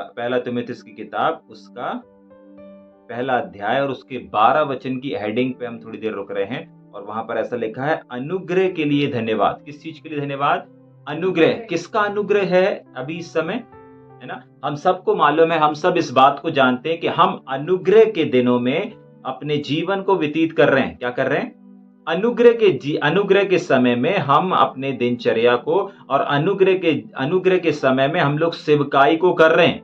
पहला तीमुथियुस की किताब उसका पहला अध्याय और उसके 12 वचन की हेडिंग पे हम थोड़ी देर रुक रहे हैं और वहां पर ऐसा लिखा है, अनुग्रह के लिए धन्यवाद। किस चीज के लिए धन्यवाद? अनुग्रह। किसका अनुग्रह है अभी इस समय? है ना, हम सबको मालूम है, हम सब इस बात को जानते हैं कि हम अनुग्रह के दिनों में अपने जीवन को व्यतीत कर रहे हैं। क्या कर रहे हैं? अनुग्रह के समय में हम अपने दिनचर्या को और अनुग्रह के समय में हम लोग सेवकाई को कर रहे हैं।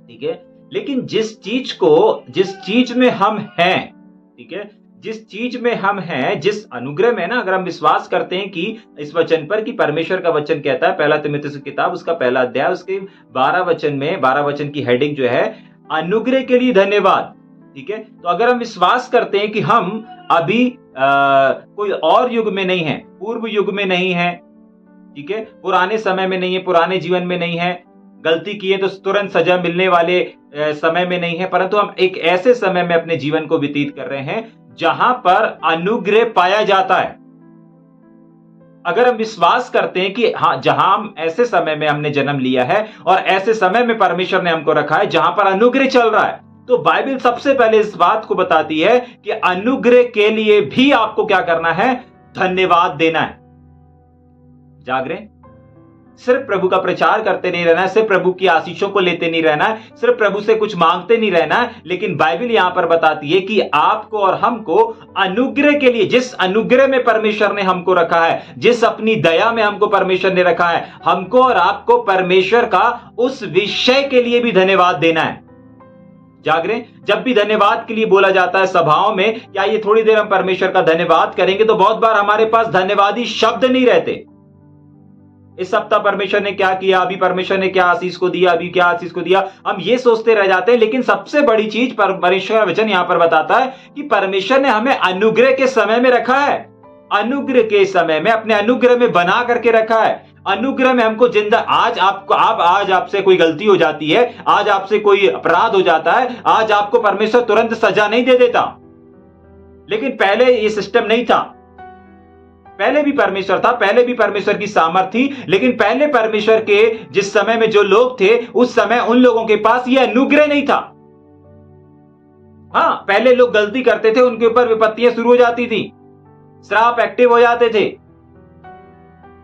ठीक है, लेकिन जिस चीज में हम हैं, ठीक है, जिस चीज में हम हैं, जिस अनुग्रह में ना, अगर हम विश्वास करते हैं कि इस वचन पर कि परमेश्वर का वचन कहता है, पहला तीमुथियुस की किताब उसका पहला अध्याय उसके 12 वचन की हेडिंग जो है अनुग्रह के लिए धन्यवाद। ठीक है, तो अगर हम विश्वास करते हैं कि हम अभी कोई और युग में नहीं है, पूर्व युग में नहीं है, ठीक है, पुराने समय में नहीं है, पुराने जीवन में नहीं है, गलती किए तो तुरंत सजा मिलने वाले समय में नहीं है, परंतु हम एक ऐसे समय में अपने जीवन को व्यतीत कर रहे हैं जहां पर अनुग्रह पाया जाता है। अगर हम विश्वास करते हैं कि हाँ, जहां हम ऐसे समय में हमने जन्म लिया है और ऐसे समय में परमेश्वर ने हमको रखा है जहां पर अनुग्रह चल रहा है, तो बाइबल सबसे पहले इस बात को बताती है कि अनुग्रह के लिए भी आपको क्या करना है? धन्यवाद देना है। जाग रहे? सिर्फ प्रभु का प्रचार करते नहीं रहना है, सिर्फ प्रभु की आशीषों को लेते नहीं रहना है, सिर्फ प्रभु से कुछ मांगते नहीं रहना है, लेकिन बाइबल यहां पर बताती है कि आपको और हमको अनुग्रह के लिए, जिस अनुग्रह में परमेश्वर ने हमको रखा है, जिस अपनी दया में हमको परमेश्वर ने रखा है, हमको और आपको परमेश्वर का उस विषय के लिए भी धन्यवाद देना है। जाग रहे? जब भी धन्यवाद के लिए बोला जाता है सभाओं में, क्या ये थोड़ी देर हम परमेश्वर का धन्यवाद करेंगे, तो बहुत बार हमारे पास धन्यवादी शब्द नहीं रहते। इस सप्ताह परमेश्वर ने क्या किया, अभी परमेश्वर ने क्या आशीष को दिया, अभी क्या आशीष को दिया, हम ये सोचते रह जाते हैं। लेकिन सबसे बड़ी चीज परमेश्वर का वचन यहां पर बताता है कि परमेश्वर ने हमें अनुग्रह के समय में रखा है, अनुग्रह के समय में अपने अनुग्रह में बना करके रखा है। अनुग्रह में हमको जिंदा, आज आपसे कोई गलती हो जाती है, आज आपसे कोई अपराध हो जाता है, आज आपको परमेश्वर तुरंत सजा नहीं दे देता, लेकिन पहले ये सिस्टम नहीं था। पहले भी परमेश्वर था, पहले भी परमेश्वर की सामर्थ थी, लेकिन पहले परमेश्वर के जिस समय में जो लोग थे, उस समय उन लोगों के पास यह अनुग्रह नहीं था। हां, पहले लोग गलती करते थे, उनके ऊपर विपत्तियां शुरू हो जाती थी, श्राप एक्टिव हो जाते थे,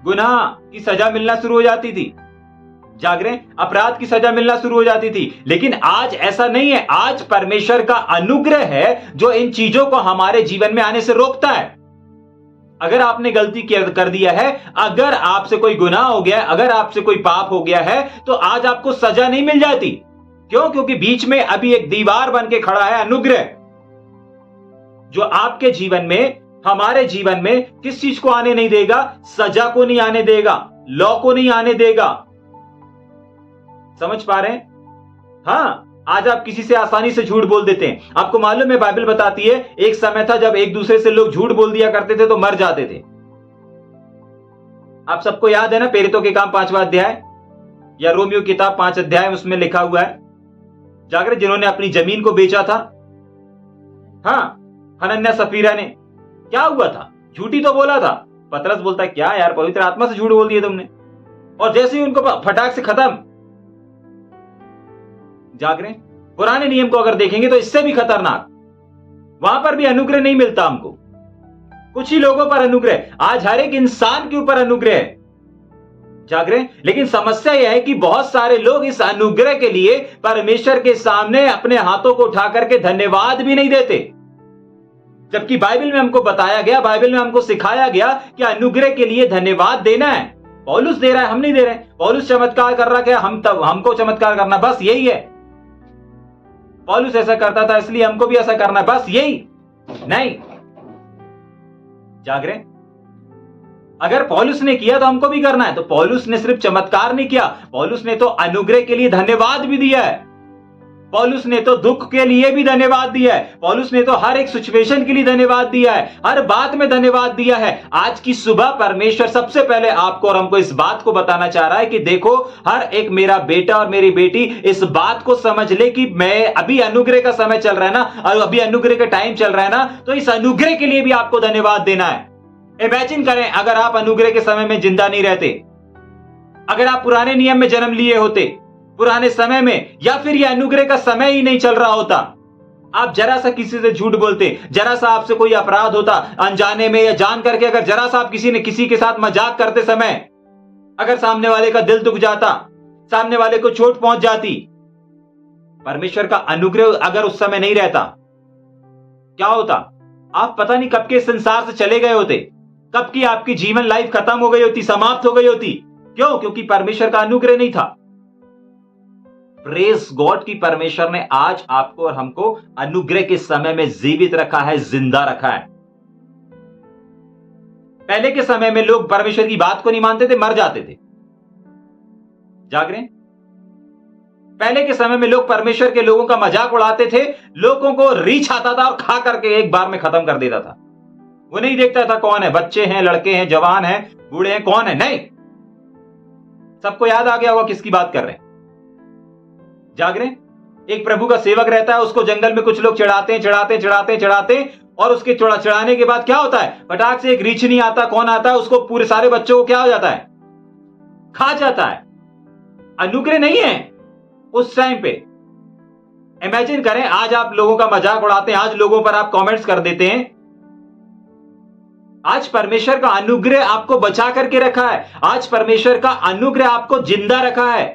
गुनाह की सजा मिलना शुरू हो जाती थी, जाग रहे? अपराध की सजा मिलना शुरू हो जाती थी। लेकिन आज ऐसा नहीं है। आज परमेश्वर का अनुग्रह है जो इन चीजों को हमारे जीवन में आने से रोकता है। अगर आपने गलती कर दिया है, अगर आपसे कोई गुनाह हो गया है, अगर आपसे कोई पाप हो गया है, तो आज आपको सजा नहीं मिल जाती। क्यों? क्योंकि बीच में अभी एक दीवार बन के खड़ा है अनुग्रह, जो आपके जीवन में, हमारे जीवन में किस चीज को आने नहीं देगा? सजा को नहीं आने देगा, लॉ को नहीं आने देगा। समझ पा रहे हैं? हां, आज आप किसी से आसानी से झूठ बोल देते हैं। आपको मालूम है, बाइबल बताती है एक समय था जब एक दूसरे से लोग झूठ बोल दिया करते थे तो मर जाते थे। आप सबको याद है ना, प्रेरितों के काम 5वां अध्याय या रोमियो किताब 5 अध्याय, उसमें लिखा हुआ है, जागृत, जिन्होंने अपनी जमीन को बेचा था। हां, हनन्याह सफीरा ने, क्या हुआ था? झूठी तो बोला था। पतरस बोलता है, क्या यार, पवित्र आत्मा से झूठ बोल दिया तुमने। और जैसे ही उनको फटाक से खत्म। जाग रहे? पुराने नियम को अगर देखेंगे तो इससे भी खतरनाक, वहां पर भी अनुग्रह नहीं मिलता हमको। कुछ ही लोगों पर अनुग्रह, आज हर एक इंसान के ऊपर अनुग्रह है। जाग रहे? लेकिन समस्या यह है कि बहुत सारे लोग इस अनुग्रह के लिए परमेश्वर के सामने अपने हाथों को उठा करके धन्यवाद भी नहीं देते, जबकि बाइबल में हमको बताया गया, बाइबल में हमको सिखाया गया कि अनुग्रह के लिए धन्यवाद देना है। पौलुस दे रहा है, हम नहीं दे रहे। पौलुस चमत्कार कर रहा है, हमको चमत्कार करना, बस यही है। पौलुस ऐसा करता था इसलिए हमको भी ऐसा करना है, बस यही नहीं। जाग रहे? अगर पौलुस ने किया तो हमको भी करना है। तो पौलुस ने सिर्फ चमत्कार नहीं किया, पौलुस ने तो अनुग्रह के लिए धन्यवाद भी दिया है। पौलुस ने तो दुख के लिए भी धन्यवाद दिया है। पौलुस ने तो हर एक सिचुएशन के लिए धन्यवाद दिया है, हर बात में धन्यवाद दिया है। आज की सुबह परमेश्वर सबसे पहले आपको और हमको इस बात को बताना चाह रहा है कि देखो, हर एक मेरा बेटा और मेरी बेटी इस बात को समझ ले कि मैं अभी अनुग्रह का समय चल रहा है ना, और अभी अनुग्रह का टाइम चल रहा है ना, तो इस अनुग्रह के लिए भी आपको धन्यवाद देना है। इमेजिन करें अगर आप अनुग्रह के समय में जिंदा नहीं रहते, अगर आप पुराने नियम में जन्म लिए होते, पुराने समय में, या फिर यह अनुग्रह का समय ही नहीं चल रहा होता। आप जरा सा किसी से झूठ बोलते, जरा सा आपसे कोई अपराध होता, अनजाने में या जान करके, अगर जरा सा आप किसी ने किसी के साथ मजाक करते समय अगर सामने वाले का दिल दुख जाता, सामने वाले को चोट पहुंच जाती, परमेश्वर का अनुग्रह अगर उस समय नहीं रहता, क्या होता? आप पता नहीं कब के संसार से चले गए होते, कब की आपकी जीवन लाइफ खत्म हो गई होती, समाप्त हो गई होती। क्यों? क्योंकि परमेश्वर का अनुग्रह नहीं था। प्रेज गॉड की परमेश्वर ने आज आपको और हमको अनुग्रह के समय में जीवित रखा है, जिंदा रखा है। पहले के समय में लोग परमेश्वर की बात को नहीं मानते थे, मर जाते थे। जाग रहे हैं? पहले के समय में लोग परमेश्वर के लोगों का मजाक उड़ाते थे, लोगों को रीछ आता था और खा करके एक बार में खत्म कर देता था। वो नहीं देखता था कौन है, बच्चे हैं, लड़के हैं, जवान हैं, बूढ़े हैं, कौन है, नहीं, सबको याद आ गया होगा किसकी बात कर रहे हैं। जाग रहे हैं? एक प्रभु का सेवक रहता है, उसको जंगल में कुछ लोग चढ़ाते और उसके चढ़ाने के बाद क्या होता है, फटाक से एक रीछ नहीं आता, कौन आता है, उसको पूरे सारे बच्चों को क्या हो जाता है, खा जाता है। अनुग्रह नहीं है उस टाइम पे। इमेजिन करें, आज आप लोगों का मजाक उड़ाते हैं, आज लोगों पर आप कमेंट्स कर देते हैं। आज परमेश्वर का अनुग्रह आपको बचा करके रखा है, आज परमेश्वर का अनुग्रह आपको जिंदा रखा है।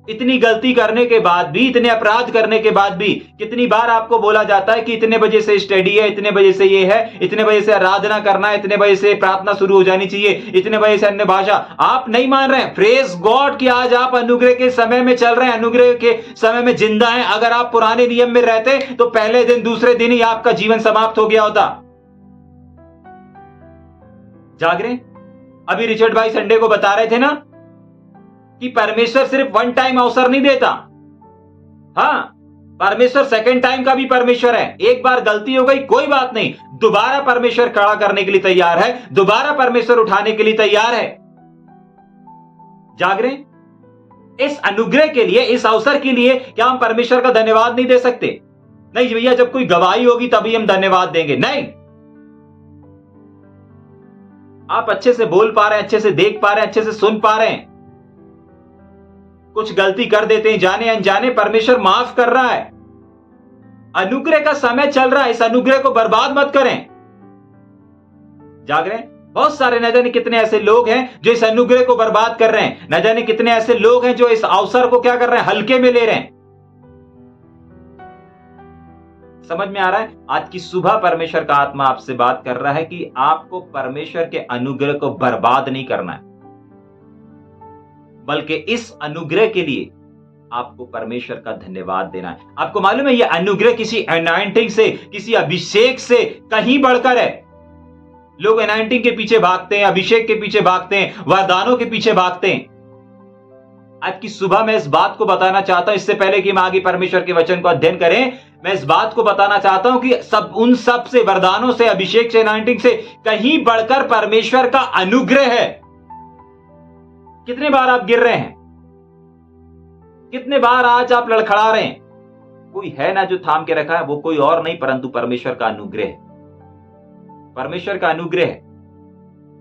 इतनी गलती करने के बाद भी, इतने अपराध करने के बाद भी, कितनी बार आपको बोला जाता है कि इतने बजे से स्टडी है, इतने बजे से ये है, इतने बजे से आराधना करना है, इतने बजे से प्रार्थना शुरू हो जानी चाहिए, इतने बजे से अन्य भाषा। आप नहीं मान रहे हैं। प्रेज गॉड कि आज आप अनुग्रह के समय में चल रहे हैं, अनुग्रह के समय में जिंदा हैं। अगर आप पुराने नियम में रहते तो पहले दिन दूसरे दिन ही आपका जीवन समाप्त हो गया होता। जाग रहे? अभी रिचर्ड भाई संडे को बता रहे थे ना कि परमेश्वर सिर्फ वन टाइम अवसर नहीं देता। हां, परमेश्वर सेकंड टाइम का भी परमेश्वर है। एक बार गलती हो गई, कोई बात नहीं, दोबारा परमेश्वर खड़ा करने के लिए तैयार है, दोबारा परमेश्वर उठाने के लिए तैयार है। जाग रहे? इस अनुग्रह के लिए, इस अवसर के लिए क्या हम परमेश्वर का धन्यवाद नहीं दे सकते? नहीं भैया, जब कोई गवाही होगी तभी हम धन्यवाद देंगे। नहीं, आप अच्छे से बोल पा रहे हैं, अच्छे से देख पा रहे हैं, अच्छे से सुन पा रहे हैं, कुछ गलती कर देते हैं जाने अनजाने, परमेश्वर माफ कर रहा है। अनुग्रह का समय चल रहा है, इस अनुग्रह को बर्बाद मत करें। जाग रहे हैं? बहुत सारे न जाने कितने ऐसे लोग हैं जो इस अनुग्रह को बर्बाद कर रहे हैं, न जाने कितने ऐसे लोग हैं जो इस अवसर को क्या कर रहे हैं, हल्के में ले रहे हैं। समझ में आ रहा है? आज की सुबह परमेश्वर का आत्मा आपसे बात कर रहा है कि आपको परमेश्वर के अनुग्रह को बर्बाद नहीं करना है, बल्कि इस अनुग्रह के लिए आपको परमेश्वर का धन्यवाद देना है। आपको मालूम है, यह अनुग्रह किसी अनॉइंटिंग से, किसी अभिषेक से कहीं बढ़कर है। लोग अनॉइंटिंग के पीछे भागते हैं, अभिषेक के पीछे भागते हैं, वरदानों के पीछे भागते हैं। आज की सुबह मैं इस बात को बताना चाहता हूं, इससे पहले कि हम आगे परमेश्वर के वचन को अध्ययन करें, मैं इस बात को बताना चाहता हूं कि उन सब से, वरदानों से, अभिषेक से, अनॉइंटिंग से कहीं बढ़कर परमेश्वर का अनुग्रह है। कितने बार आप गिर रहे हैं, कितने बार आज आप लड़खड़ा रहे हैं, कोई है ना जो थाम के रखा है, वो कोई और नहीं परंतु परमेश्वर का अनुग्रह है। परमेश्वर का अनुग्रह है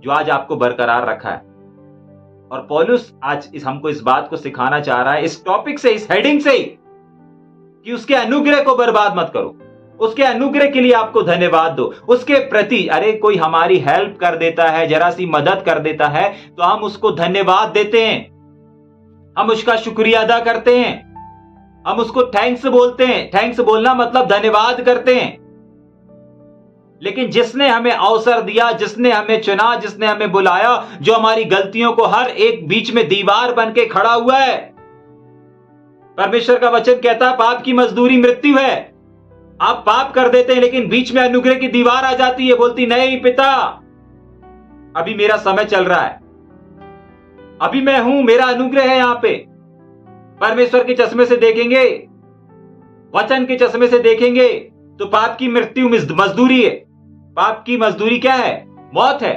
जो आज आपको बरकरार रखा है। और पौलुस आज हमको इस बात को सिखाना चाह रहा है, इस टॉपिक से, इस हेडिंग से ही, कि उसके अनुग्रह को बर्बाद मत करो, उसके अनुग्रह के लिए आपको धन्यवाद दो। उसके प्रति, अरे कोई हमारी हेल्प कर देता है, जरा सी मदद कर देता है, तो हम उसको धन्यवाद देते हैं, हम उसका शुक्रिया अदा करते हैं, हम उसको थैंक्स बोलते हैं। थैंक्स बोलना मतलब धन्यवाद करते हैं। लेकिन जिसने हमें अवसर दिया, जिसने हमें चुना, जिसने हमें बुलाया, जो हमारी गलतियों को हर एक बीच में दीवार बन के खड़ा हुआ है। परमेश्वर का वचन कहता है पाप की मजदूरी मृत्यु है। आप पाप कर देते हैं लेकिन बीच में अनुग्रह की दीवार आ जाती है, बोलती नहीं पिता, अभी मेरा समय चल रहा है, अभी मैं हूं, मेरा अनुग्रह है। यहां पे परमेश्वर के चश्मे से देखेंगे, वचन के चश्मे से देखेंगे तो पाप की मृत्यु मजदूरी है। पाप की मजदूरी क्या है? मौत है।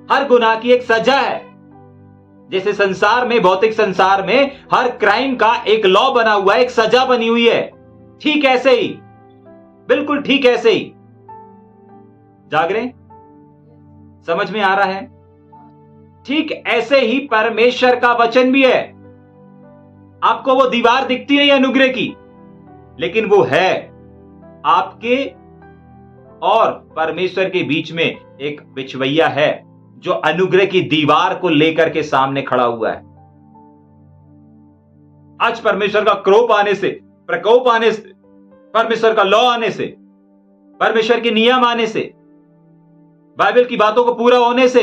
हर गुनाह की एक सजा है। जैसे संसार में, भौतिक संसार में हर क्राइम का एक लॉ बना हुआ है, एक सजा बनी हुई है, ठीक ऐसे ही, बिल्कुल ठीक ऐसे ही। जाग रहे? समझ में आ रहा है? ठीक ऐसे ही परमेश्वर का वचन भी है। आपको वो दीवार दिखती नहीं अनुग्रह की, लेकिन वो है आपके और परमेश्वर के बीच में एक बिचवैया है जो अनुग्रह की दीवार को लेकर के सामने खड़ा हुआ है। आज परमेश्वर का क्रोध आने से, प्रकोप आने से, परमेश्वर का लॉ आने से, परमेश्वर के नियम आने से, बाइबल की बातों को पूरा होने से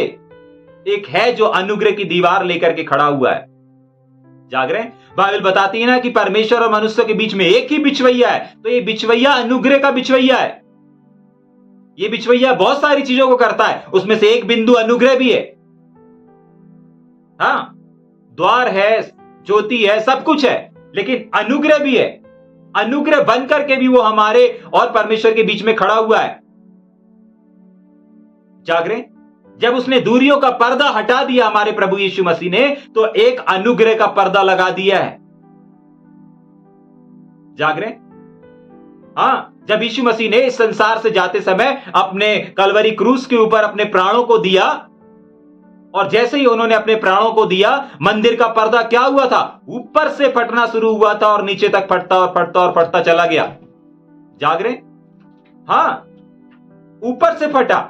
एक है जो अनुग्रह की दीवार लेकर के खड़ा हुआ है। जाग रहे हैं? बाइबल बताती है ना कि परमेश्वर और मनुष्य के बीच में एक ही बिचवैया है, तो ये बिचवैया अनुग्रह का बिचवैया है। ये बिचवैया बहुत सारी चीजों को करता है, उसमें से एक बिंदु अनुग्रह भी है। हाँ, द्वार है, ज्योति है, सब कुछ है, लेकिन अनुग्रह भी है। अनुग्रह बन करके भी वो हमारे और परमेश्वर के बीच में खड़ा हुआ है। जाग रहे? जब उसने दूरियों का पर्दा हटा दिया हमारे प्रभु यीशु मसीह ने, तो एक अनुग्रह का पर्दा लगा दिया है। जाग रहे? हाँ, जब यीशु मसीह ने इस संसार से जाते समय अपने कलवरी क्रूस के ऊपर अपने प्राणों को दिया, और जैसे ही उन्होंने अपने प्राणों को दिया, मंदिर का पर्दा क्या हुआ था? ऊपर से फटना शुरू हुआ था और नीचे तक फटता और फटता और फटता चला गया। जाग रहे? हां, ऊपर से फटा।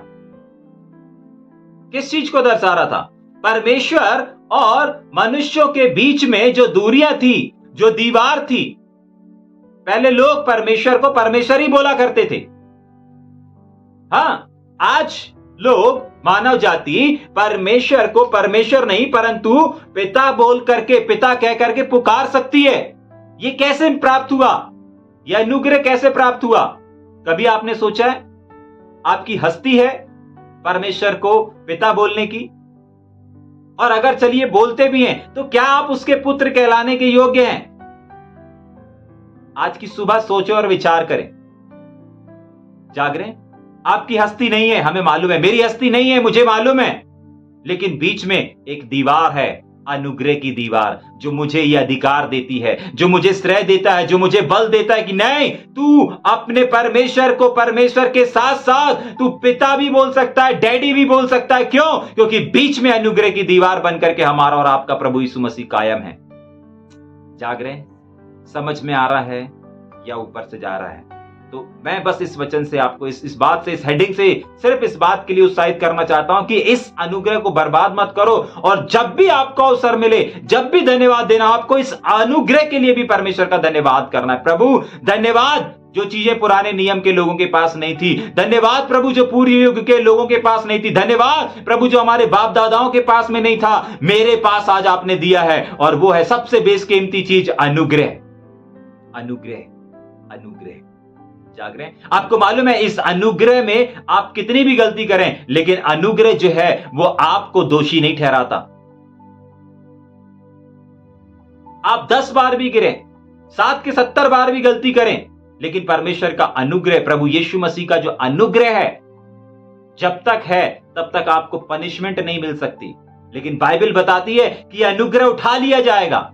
किस चीज को दर्शा रहा था? परमेश्वर और मनुष्यों के बीच में जो दूरियां थी, जो दीवार थी। पहले लोग परमेश्वर को परमेश्वर ही बोला करते थे। हां, आज लोग, मानव जाति परमेश्वर को परमेश्वर नहीं परंतु पिता बोल करके, पिता कह करके पुकार सकती है। यह कैसे प्राप्त हुआ? यह अनुग्रह कैसे प्राप्त हुआ? कभी आपने सोचा है? आपकी हस्ती है परमेश्वर को पिता बोलने की, और अगर चलिए बोलते भी हैं, तो क्या आप उसके पुत्र कहलाने के योग्य हैं? आज की सुबह सोचो और विचार करें। जाग रहे हैं? आपकी हस्ती नहीं है, हमें मालूम है, मेरी हस्ती नहीं है, मुझे मालूम है, लेकिन बीच में एक दीवार है, अनुग्रह की दीवार, जो मुझे यह अधिकार देती है, जो मुझे श्रेय देता है, जो मुझे बल देता है कि नहीं, तू अपने परमेश्वर को परमेश्वर के साथ साथ तू पिता भी बोल सकता है, डैडी भी बोल सकता है। क्यों? क्योंकि बीच में अनुग्रह की दीवार बनकर के हमारा और आपका प्रभु यीशु मसीह कायम है। जाग रहे हैं? समझ में आ रहा है या ऊपर से जा रहा है? तो मैं बस इस वचन से आपको इस बात से, इस हेडिंग से सिर्फ इस बात के लिए उत्साहित करना चाहता हूं कि इस अनुग्रह को बर्बाद मत करो, और जब भी आपको अवसर मिले, जब भी धन्यवाद देना, आपको इस अनुग्रह के लिए भी परमेश्वर का धन्यवाद करना है। प्रभु धन्यवाद, जो चीजें पुराने नियम के लोगों के पास नहीं थी। धन्यवाद प्रभु, जो पूर्व युग के लोगों के पास नहीं थी। धन्यवाद प्रभु, जो हमारे बाप दादाओं के पास में नहीं था, मेरे पास आज आपने दिया है, और वो है सबसे बेशकीमती चीज, अनुग्रह। अनुग्रह, अनुग्रह। जाग रहे हैं? आपको मालूम है, इस अनुग्रह में आप कितनी भी गलती करें, लेकिन अनुग्रह जो है वो आपको दोषी नहीं ठहराता। आप 10 बार भी गिरें, 7 के 70 बार भी गलती करें, लेकिन परमेश्वर का अनुग्रह, प्रभु यीशु मसीह का जो अनुग्रह है, जब तक है तब तक आपको पनिशमेंट नहीं मिल सकती। लेकिन बाइबल बताती है कि अनुग्रह उठा लिया जाएगा।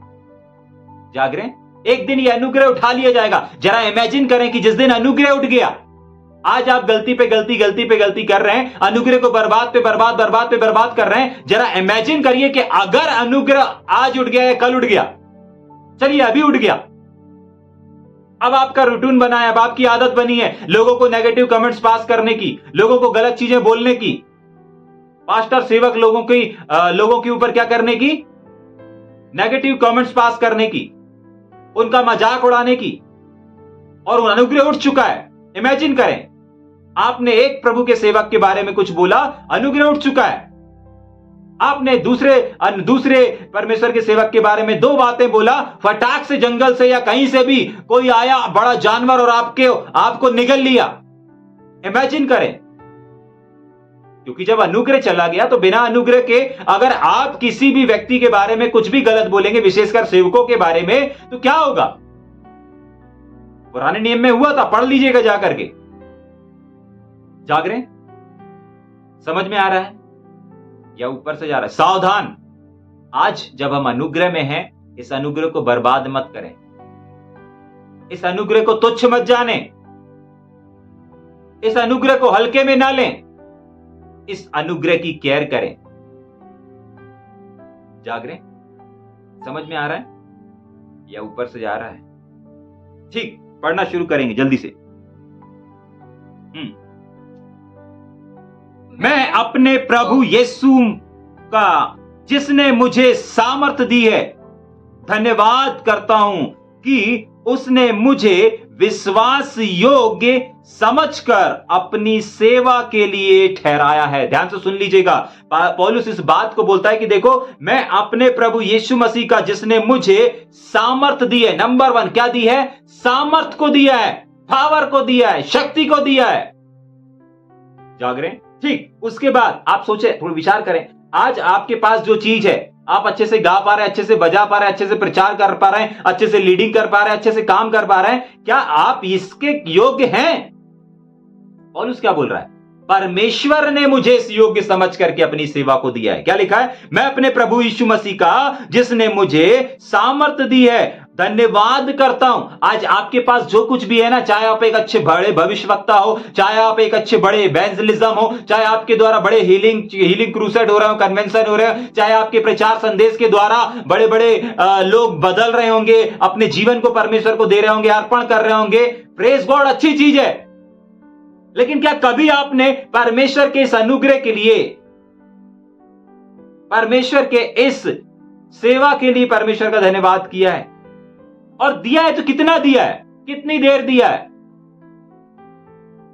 जाग रहे हैं? एक दिन ये अनुग्रह उठा लिया जाएगा। जरा इमेजिन करें कि जिस दिन अनुग्रह उठ गया, आज आप गलती पे गलती, गलती पे गलती कर रहे हैं, अनुग्रह को बर्बाद पे बर्बाद, बर्बाद पे बर्बाद कर रहे हैं। जरा इमेजिन करिए कि अगर अनुग्रह आज उठ गया या कल उठ गया, चलिए अभी उठ गया, अब आपका रूटीन बना है, अब आपकी आदत बनी है लोगों को नेगेटिव कमेंट्स पास करने की, लोगों को गलत चीजें बोलने की, पास्टर सेवक लोगों के ऊपर क्या करने की, नेगेटिव कमेंट्स पास करने की, उनका मजाक उड़ाने की, और अनुग्रह उठ चुका है। इमेजिन करें, आपने एक प्रभु के सेवक के बारे में कुछ बोला, अनुग्रह उठ चुका है। आपने दूसरे परमेश्वर के सेवक के बारे में 2 बातें बोला, फटाक से जंगल से या कहीं से भी कोई आया बड़ा जानवर और आपको निगल लिया। इमेजिन करें, क्योंकि जब अनुग्रह चला गया, तो बिना अनुग्रह के अगर आप किसी भी व्यक्ति के बारे में कुछ भी गलत बोलेंगे, विशेषकर सेवकों के बारे में, तो क्या होगा? पुराने नियम में हुआ था, पढ़ लीजिएगा जाकर के। जाग रहे हैं? समझ में आ रहा है या ऊपर से जा रहा है? सावधान, आज जब हम अनुग्रह में हैं, इस अनुग्रह को बर्बाद मत करें, इस अनुग्रह को तुच्छ मत जाने, इस अनुग्रह को हल्के में ना लें, इस अनुग्रह की केयर करें। जाग रहे? समझ में आ रहा है या ऊपर से जा रहा है? ठीक, पढ़ना शुरू करेंगे जल्दी से। मैं अपने प्रभु यीशु का, जिसने मुझे सामर्थ दी है, धन्यवाद करता हूं कि उसने मुझे विश्वास योग्य समझकर अपनी सेवा के लिए ठहराया है। ध्यान से सुन लीजिएगा, पौलुस इस बात को बोलता है कि देखो, मैं अपने प्रभु यीशु मसीह का, जिसने मुझे सामर्थ दी है। नंबर 1 क्या दी है? सामर्थ को दिया है, पावर को दिया है, शक्ति को दिया है। जाग रहे हैं? ठीक, उसके बाद आप सोचे, थोड़ा विचार करें, आज आपके पास जो चीज है, आप अच्छे से गा पा रहे हैं, अच्छे से बजा पा रहे हैं, अच्छे से प्रचार कर पा रहे हैं, अच्छे से लीडिंग कर पा रहे हैं, अच्छे से काम कर पा रहे हैं, क्या आप इसके योग्य हैं? पौलुस क्या बोल रहा है? परमेश्वर ने मुझे इस योग्य समझ करके अपनी सेवा को दिया है। क्या लिखा है? मैं अपने प्रभु यीशु मसीह का, जिसने मुझे सामर्थ दी है, धन्यवाद करता हूं। आज आपके पास जो कुछ भी है ना, चाहे आप एक अच्छे बड़े भविष्यवक्ता हो, चाहे आप एक अच्छे बड़े इवेंजलिज्म हो, चाहे आपके द्वारा बड़े हीलिंग क्रूसेड हो रहे हो, कन्वेंशन हो रहे हो, चाहे आपके प्रचार संदेश के द्वारा बड़े बड़े लोग बदल रहे होंगे, अपने जीवन को परमेश्वर को दे रहे होंगे, अर्पण कर रहे होंगे, प्रेज गॉड, अच्छी चीज है। लेकिन क्या कभी आपने परमेश्वर के इस अनुग्रह के लिए, परमेश्वर के इस सेवा के लिए परमेश्वर का धन्यवाद किया है? और दिया है तो कितना दिया है, कितनी देर दिया है?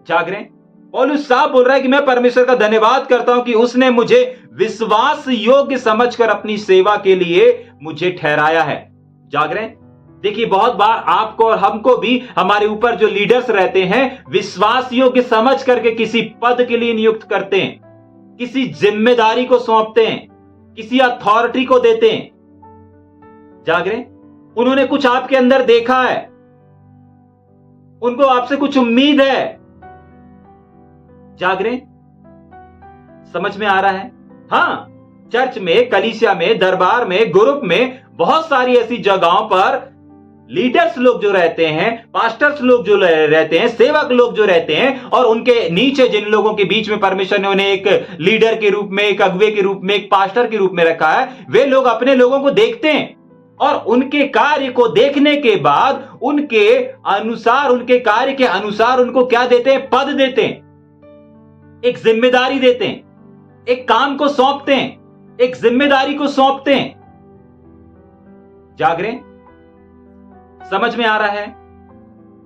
जाग रहे हैं? पौलुस साहब बोल रहा है कि मैं परमेश्वर का धन्यवाद करता हूं कि उसने मुझे विश्वास योग्य समझकर अपनी सेवा के लिए मुझे ठहराया है। जाग रहे हैं? देखिए, बहुत बार आपको और हमको भी, हमारे ऊपर जो लीडर्स रहते हैं, विश्वास योग्य समझ करके किसी पद के लिए नियुक्त करते हैं, किसी जिम्मेदारी को सौंपते हैं, किसी अथॉरिटी को देते हैं। जाग रहे हैं? उन्होंने कुछ आपके अंदर देखा है, उनको आपसे कुछ उम्मीद है। जाग रहे हैं? समझ में आ रहा है? हां, चर्च में, कलीसिया में, दरबार में, ग्रुप में, बहुत सारी ऐसी जगहों पर लीडर्स लोग जो रहते हैं, पास्टर्स लोग जो रहते हैं, सेवक लोग जो रहते हैं, और उनके नीचे जिन लोगों के बीच में परमेश्वर ने उन्हें एक लीडर के रूप में, एक अगुवे के रूप में, एक पास्टर के रूप में रखा है, वे लोग अपने लोगों को देखते हैं और उनके कार्य को देखने के बाद उनके अनुसार, उनके कार्य के अनुसार उनको क्या देते हैं? पद देते हैं, एक जिम्मेदारी देते हैं, एक काम को सौंपते हैं, एक जिम्मेदारी को सौंपते हैं। जाग रहे हैं? समझ में आ रहा है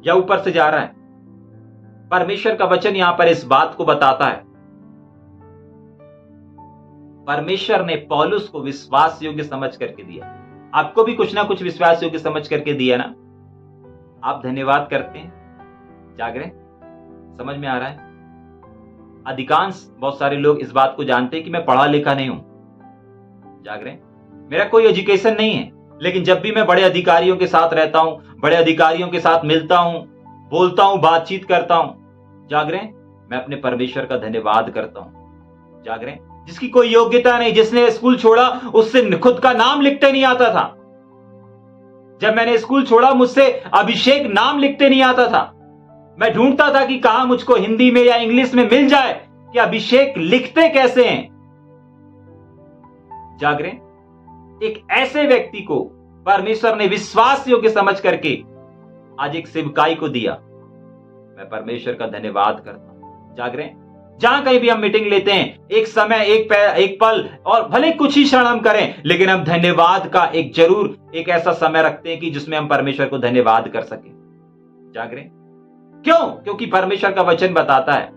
या ऊपर से जा रहा है? परमेश्वर का वचन यहां पर इस बात को बताता है। परमेश्वर ने पौलुस को विश्वास योग्य समझ करके दिया। आपको भी कुछ ना कुछ विश्वास योग्य समझ करके दिया ना? आप धन्यवाद करते हैं? जाग रहे? समझ में आ रहा है? अधिकांश, बहुत सारे लोग इस बात को जानते हैं कि मैं पढ़ा लिखा नहीं हूं। जाग रहे? मेरा कोई एजुकेशन नहीं है, लेकिन जब भी मैं बड़े अधिकारियों के साथ रहता हूं, बड़े अधिकारियों के साथ मिलता हूं, बोलता हूं, बातचीत करता हूं, जाग रहे? मैं अपने परमेश्वर का धन्यवाद करता हूं। जाग रहे? जिसकी कोई योग्यता नहीं, जिसने स्कूल छोड़ा, उससे खुद का नाम लिखते नहीं आता था। जब मैंने स्कूल छोड़ा, मुझसे अभिषेक नाम लिखते नहीं आता था। मैं ढूंढता था कि कहां मुझको हिंदी में या इंग्लिश में मिल जाए कि अभिषेक लिखते कैसे हैं। जाग रहे? एक ऐसे व्यक्ति को परमेश्वर ने विश्वास योग्य समझ करके आज एक सेवकाई को दिया। मैं परमेश्वर का धन्यवाद करता हूं। जाग रहे? जहां कहीं भी हम मीटिंग लेते हैं, एक समय, एक पल, और भले कुछ ही क्षण हम करें, लेकिन हम धन्यवाद का एक ऐसा समय रखते हैं कि जिसमें हम परमेश्वर को धन्यवाद कर सकें। जाग रहे? क्यों? क्योंकि परमेश्वर का वचन बताता है।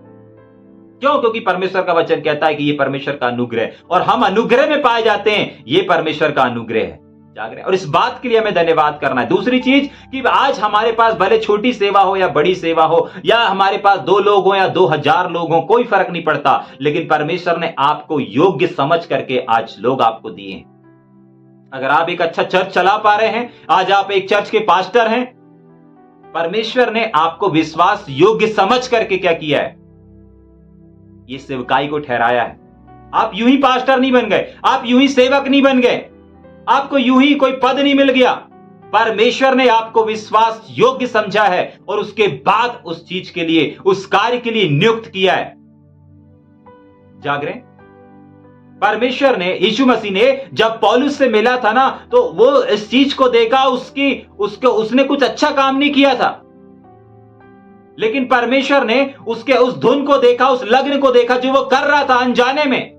क्यों? क्योंकि परमेश्वर का वचन कहता है कि यह परमेश्वर का अनुग्रह है, और हम अनुग्रह में पाए जाते हैं। यह परमेश्वर का अनुग्रह है। जाग रहे? और इस बात के लिए हमें धन्यवाद करना है। दूसरी चीज कि आज हमारे पास भले छोटी सेवा हो या बड़ी सेवा हो, या हमारे पास 2 लोग हो या 2000 लोग हो, कोई फर्क नहीं पड़ता, लेकिन परमेश्वर ने आपको योग्य समझ करके आज लोग आपको दिए हैं। अगर आप एक अच्छा चर्च चला पा रहे हैं, आज आप एक चर्च के पास्टर हैं, परमेश्वर ने आपको विश्वास योग्य समझ करके क्या किया है? ये सेवकाई को ठहराया है। आप यूं ही पास्टर नहीं बन गए, आप यूं ही सेवक नहीं बन गए, आपको यूं ही कोई पद नहीं मिल गया। परमेश्वर ने आपको विश्वास योग्य समझा है और उसके बाद उस चीज के लिए, उस कार्य के लिए नियुक्त किया है। जाग रहे? परमेश्वर ने, यीशु मसीह ने जब पौलुस से मिला था ना, तो वो इस चीज को देखा, उसने कुछ अच्छा काम नहीं किया था, लेकिन परमेश्वर ने उसके उस धुन को देखा, उस लग्न को देखा जो वो कर रहा था अनजाने में,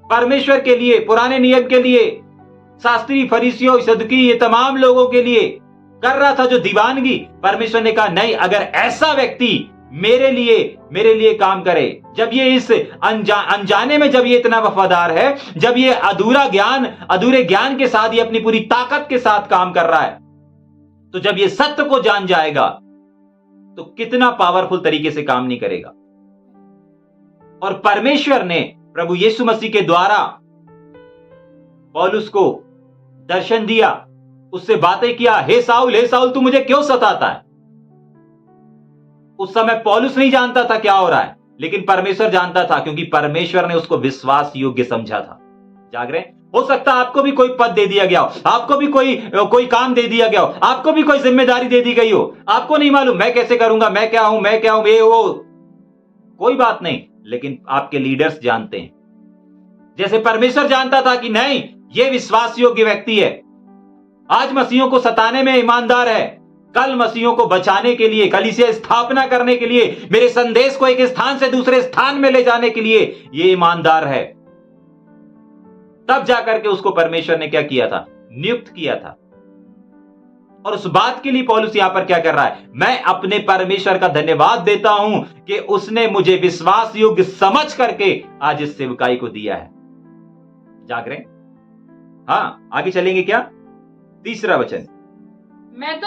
परमेश्वर के लिए, पुराने नियम के लिए, शास्त्री, फरीसियों, सदुकी, ये तमाम लोगों के लिए कर रहा था जो दीवानगी। परमेश्वर ने कहा नहीं, अगर ऐसा व्यक्ति मेरे लिए काम करे, जब ये इस अनजाने में, जब ये इतना वफादार है, जब ये अधूरे ज्ञान के साथ, ये अपनी पूरी ताकत के साथ काम कर रहा है, तो जब ये सत्य को जान जाएगा तो कितना पावरफुल तरीके से काम नहीं करेगा। और परमेश्वर ने प्रभु यीशु मसीह के द्वारा पौलुस को दर्शन दिया, उससे बातें किया, हे साउल तू मुझे क्यों सताता है। उस समय पौलुस नहीं जानता था क्या हो रहा है, लेकिन परमेश्वर जानता था, क्योंकि परमेश्वर ने उसको विश्वास योग्य समझा था। जाग रहे? हो सकता है आपको भी कोई पद दे दिया गया हो, आपको भी कोई काम दे दिया गया हो, आपको भी कोई जिम्मेदारी दे दी गई हो, आपको नहीं मालूम मैं कैसे करूंगा, मैं क्या हूं, ये वो, कोई बात नहीं, लेकिन आपके लीडर्स जानते हैं। जैसे परमेश्वर जानता था कि नहीं, ये विश्वास योग्य व्यक्ति है, आज मसीहों को सताने में ईमानदार है, कल मसीहों को बचाने के लिए, कलीसिया स्थापना करने के लिए, मेरे संदेश को एक स्थान से दूसरे स्थान में ले जाने के लिए ये ईमानदार है। तब जाकर के उसको परमेश्वर ने क्या किया था? नियुक्त किया था। और उस बात के लिए पौलुस यहां पर क्या कर रहा है? मैं अपने परमेश्वर का धन्यवाद देता हूं कि उसने मुझे विश्वास योग्य समझ करके आज इस सेवकाई को दिया है। जाग रहे? हाँ, आगे चलेंगे क्या? तीसरा वचन, मैं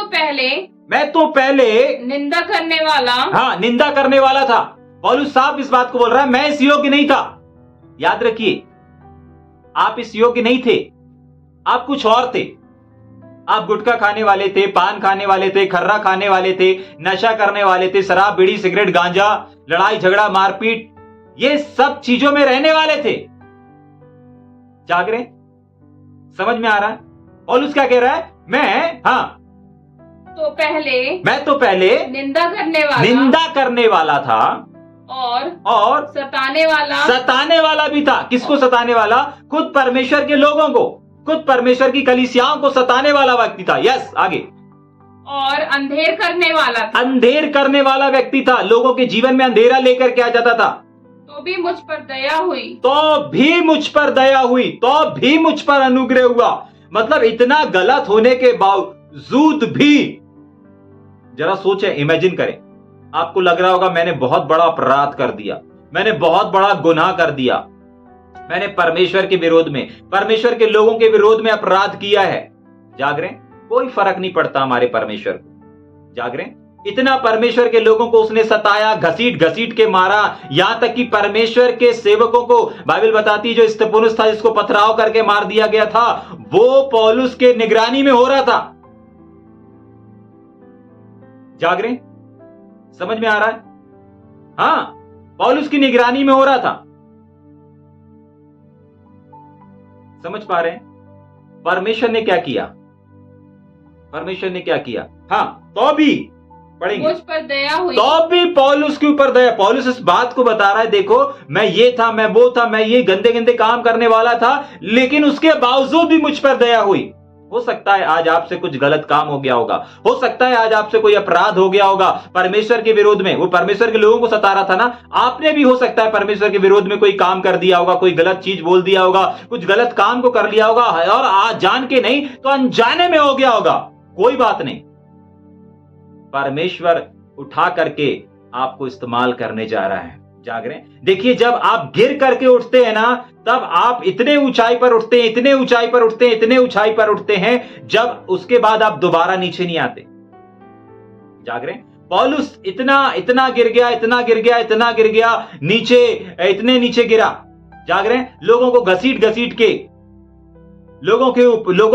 तो पहले निंदा करने वाला, हाँ, निंदा करने वाला था। पौलुस साहब इस बात को बोल रहा है, मैं इस योग्य नहीं था। याद रखिए, आप इस योग्य नहीं थे, आप कुछ और थे। आप गुटखा खाने वाले थे, पान खाने वाले थे, खर्रा खाने वाले थे, नशा करने वाले थे, शराब, बीड़ी, सिगरेट, गांजा, लड़ाई झगड़ा, मारपीट, ये सब चीजों में रहने वाले थे। जाग रहे? समझ में आ रहा है? पौलुस क्या कह रहा है? मैं तो पहले निंदा करने वाला था और सताने वाला भी था। किसको सताने वाला? खुद परमेश्वर के लोगों को, खुद परमेश्वर की कलीसियाओं को सताने वाला व्यक्ति था। यस, आगे। और अंधेर करने वाला व्यक्ति था, लोगों के जीवन में अंधेरा लेकर के आ जाता था। तो भी मुझ पर दया हुई, तो भी मुझ पर अनुग्रह हुआ। मतलब इतना गलत होने के बावजूद भी, जरा सोचें, इमेजिन करें, आपको लग रहा होगा मैंने बहुत बड़ा अपराध कर दिया, मैंने बहुत बड़ा गुनाह कर दिया, मैंने परमेश्वर के विरोध में, परमेश्वर के लोगों के विरोध में अपराध किया है। जाग रहे? कोई फर्क नहीं पड़ता हमारे परमेश्वर को। जाग रहे? इतना परमेश्वर के लोगों को उसने सताया, घसीट घसीट के मारा, यहां तक कि परमेश्वर के सेवकों को बाइबल बताती है, जो स्तिफनुस था जिसको पथराव करके मार दिया गया था, वो पौलुस के निगरानी में हो रहा था। जाग रहे? समझ में आ रहा है? हाँ, पौलुस की निगरानी में हो रहा था। समझ पा रहे हैं? परमेश्वर ने क्या किया? हाँ, तो भी पढ़ेंगे, मुझ पर दया हुई, तो भी पौलुस के ऊपर दया। पौलुस इस बात को बता रहा है, देखो मैं ये था, मैं वो था, मैं ये गंदे गंदे काम करने वाला था, लेकिन उसके बावजूद भी मुझ पर दया हुई। हो सकता है आज आपसे कुछ गलत काम हो गया होगा, हो सकता है आज आपसे कोई अपराध हो गया होगा परमेश्वर के विरोध में, वो परमेश्वर के लोगों को सता रहा था ना, आपने भी हो सकता है परमेश्वर के विरोध में कोई काम कर दिया होगा, कोई गलत चीज बोल दिया होगा, कुछ गलत काम को कर लिया होगा, और आज जान के नहीं तो अनजाने में हो गया होगा। कोई बात नहीं, परमेश्वर उठा करके आपको इस्तेमाल करने जा रहा है। जाग रहे? देखिए, जब आप गिर करके उठते हैं ना, तब आप इतने ऊंचाई पर उठते हैं, जब उसके बाद आप दोबारा नीचे नहीं आते। जाग रहे? पौलुस इतना गिर गया, इतने नीचे गिरा। जाग रहे? लोगों को घसीट के, लोगों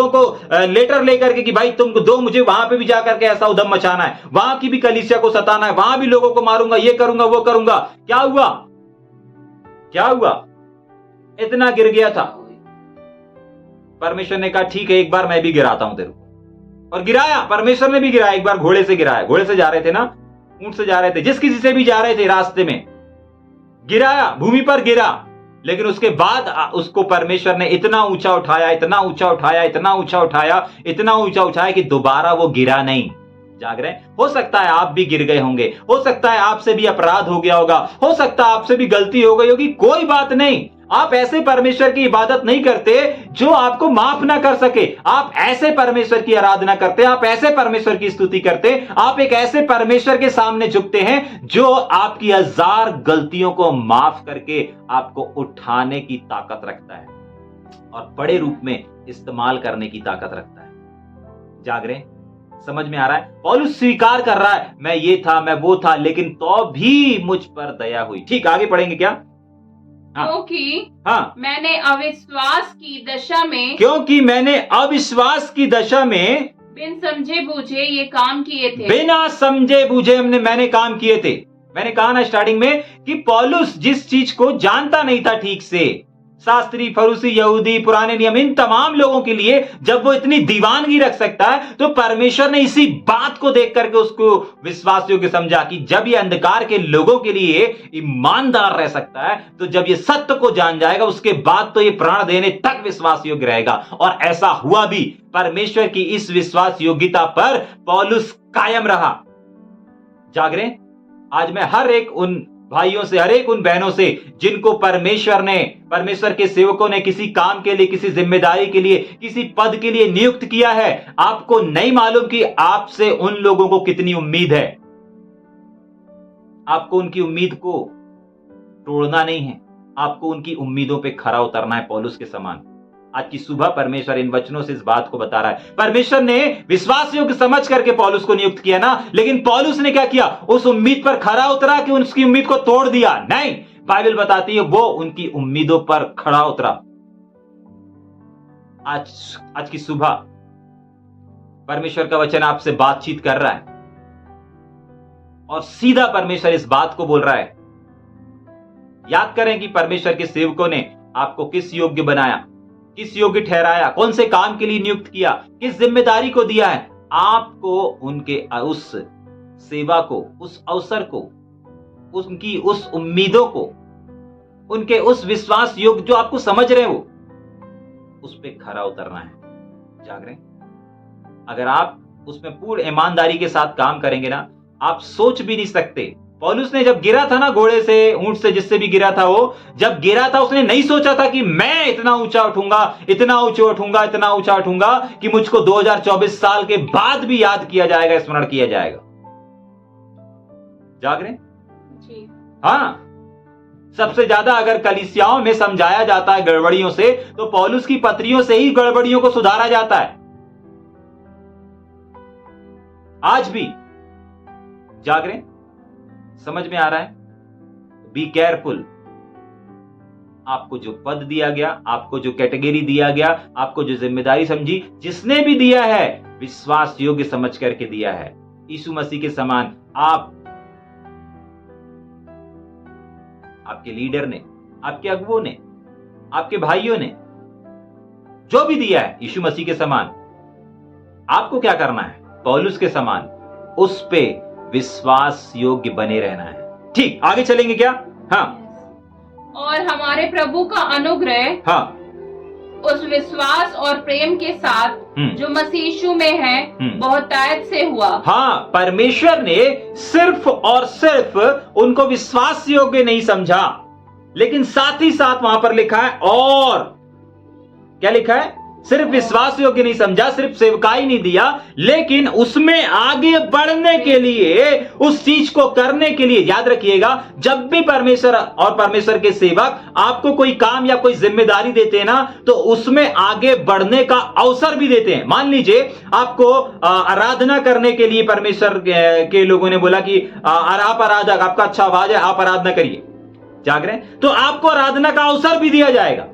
को लेटर लेकर के कि भाई तुमको दो, मुझे वहां पे भी जाकर के ऐसा उधम मचाना है, वहां की भी कलीसिया को सताना है, वहां भी लोगों को मारूंगा, ये करूंगा, वो करूंगा। क्या हुआ? इतना गिर गया था। परमेश्वर ने कहा ठीक है, एक बार मैं भी गिराता हूं तेरे को। और गिराया, परमेश्वर ने भी गिराया। एक बार घोड़े से गिराया, घोड़े से जा रहे थे ना, ऊंट से जा रहे थे, जिस किसी से भी जा रहे थे रास्ते में, गिराया, भूमि पर गिरा, लेकिन उसके बाद उसको परमेश्वर ने इतना ऊंचा उठाया, इतना ऊंचा उठाया, इतना ऊंचा उठाया, इतना ऊंचा उठाया कि दोबारा वो गिरा नहीं। जाग रहे हैं? हो सकता है आप भी गिर गए होंगे, हो सकता है आपसे भी अपराध हो गया होगा, हो सकता है आपसे भी गलती हो गई होगी, कोई बात नहीं। आप ऐसे परमेश्वर की इबादत नहीं करते जो आपको माफ ना कर सके। आप ऐसे परमेश्वर की आराधना करते, आप ऐसे परमेश्वर की स्तुति करते, आप एक ऐसे परमेश्वर के सामने झुकते हैं जो आपकी 1000 गलतियों को माफ करके आपको उठाने की ताकत रखता है और बड़े रूप में इस्तेमाल करने की ताकत रखता है। जाग रहे? समझ में आ रहा है? पौलुस स्वीकार कर रहा है, मैं ये था, मैं वो था, लेकिन तो भी मुझ पर दया हुई। ठीक, आगे पढ़ेंगे क्या? मैंने अविश्वास की दशा में, क्योंकि मैंने अविश्वास की दशा में बिन समझे बूझे ये काम किए थे। बिना समझे बूझे मैंने काम किए थे। मैंने कहा ना स्टार्टिंग में कि पौलुस जिस चीज को जानता नहीं था ठीक से, शास्त्री, फरूसी, यहूदी, पुराने नियम, इन तमाम लोगों के लिए जब वो इतनी दीवानगी रख सकता है, तो परमेश्वर ने इसी बात को देख करके उसको विश्वास योग्य समझा कि जब ये अंधकार के लोगों के लिए ईमानदार रह सकता है, तो जब ये सत्य को जान जाएगा उसके बाद तो ये प्राण देने तक विश्वास योग्य रहेगा। और ऐसा हुआ भी। परमेश्वर की इस विश्वास योग्यता पर पौलुस कायम रहा। जाग रहे? आज मैं हर एक उन भाइयों से, हर एक उन बहनों से जिनको परमेश्वर के सेवकों ने किसी काम के लिए, किसी जिम्मेदारी के लिए, किसी पद के लिए नियुक्त किया है, आपको नहीं मालूम कि आपसे उन लोगों को कितनी उम्मीद है। आपको उनकी उम्मीद को तोड़ना नहीं है, आपको उनकी उम्मीदों पे खरा उतरना है पौलुस के समान। आज की सुबह परमेश्वर इन वचनों से इस बात को बता रहा है। परमेश्वर ने विश्वास योग्य समझ करके पौलुस को नियुक्त किया ना, लेकिन पौलुस ने क्या किया? उस उम्मीद पर खरा उतरा कि उसकी उम्मीद को तोड़ दिया? नहीं, बाइबल बताती है वो उनकी उम्मीदों पर खड़ा उतरा। आज की सुबह परमेश्वर का वचन आपसे बातचीत कर रहा है और सीधा परमेश्वर इस बात को बोल रहा है। याद करें कि परमेश्वर के सेवकों ने आपको किस योग्य बनाया, किस योग्य ठहराया, कौन से काम के लिए नियुक्त किया, किस जिम्मेदारी को दिया है। आपको उनके उस सेवा को, उस अवसर को, उनकी उस उम्मीदों को, उनके उस विश्वास योग्य जो आपको समझ रहे हो, उस पे खरा उतरना है। जाग रहे? अगर आप उसमें पूर्ण ईमानदारी के साथ काम करेंगे ना, आप सोच भी नहीं सकते। पौलुस ने जब गिरा था ना, घोड़े से, ऊंट से, जिससे भी गिरा था, वो जब गिरा था उसने नहीं सोचा था कि मैं इतना ऊंचा उठूंगा, इतना ऊंचा उठूंगा, इतना ऊंचा उठूंगा कि मुझको 2024 साल के बाद भी याद किया जाएगा, स्मरण किया जाएगा। जाग रहे? जी। हाँ, सबसे ज्यादा अगर कलीसियाओं में समझाया जाता है गड़बड़ियों से, तो पौलुस की पत्रियों से ही गड़बड़ियों को सुधारा जाता है। आज भी। जाग रहे? समझ में आ रहा है? Be careful. आपको जो पद दिया गया, आपको जो कैटेगरी दिया गया, आपको जो जिम्मेदारी समझी, जिसने भी दिया है विश्वास योग्य समझ करके दिया है। यीशु मसीह के समान आपके लीडर ने, आपके अगुवों ने, आपके भाइयों ने जो भी दिया है यीशु मसीह के समान, आपको क्या करना है? पौलुस के समान उस पे विश्वास योग्य बने रहना है। ठीक, आगे चलेंगे क्या? हाँ। और हमारे प्रभु का अनुग्रह, हाँ, उस विश्वास और प्रेम के साथ जो मसीह यीशु में है, बहुतायत से हुआ। हाँ, परमेश्वर ने सिर्फ और सिर्फ उनको विश्वास योग्य नहीं समझा, लेकिन साथ ही साथ वहां पर लिखा है, और क्या लिखा है? सिर्फ विश्वास योग्य नहीं समझा, सिर्फ सेवकाई नहीं दिया, लेकिन उसमें आगे बढ़ने के लिए, उस चीज को करने के लिए, याद रखिएगा, जब भी परमेश्वर और परमेश्वर के सेवक आपको कोई काम या कोई जिम्मेदारी देते हैं ना, तो उसमें आगे बढ़ने का अवसर भी देते हैं। मान लीजिए आपको आराधना करने के लिए परमेश्वर के लोगों ने बोला कि आप आराधक, आपका अच्छा आवाज है, आप आराधना करिए। जाग रहे हैं? तो आपको आराधना का अवसर भी दिया जाएगा।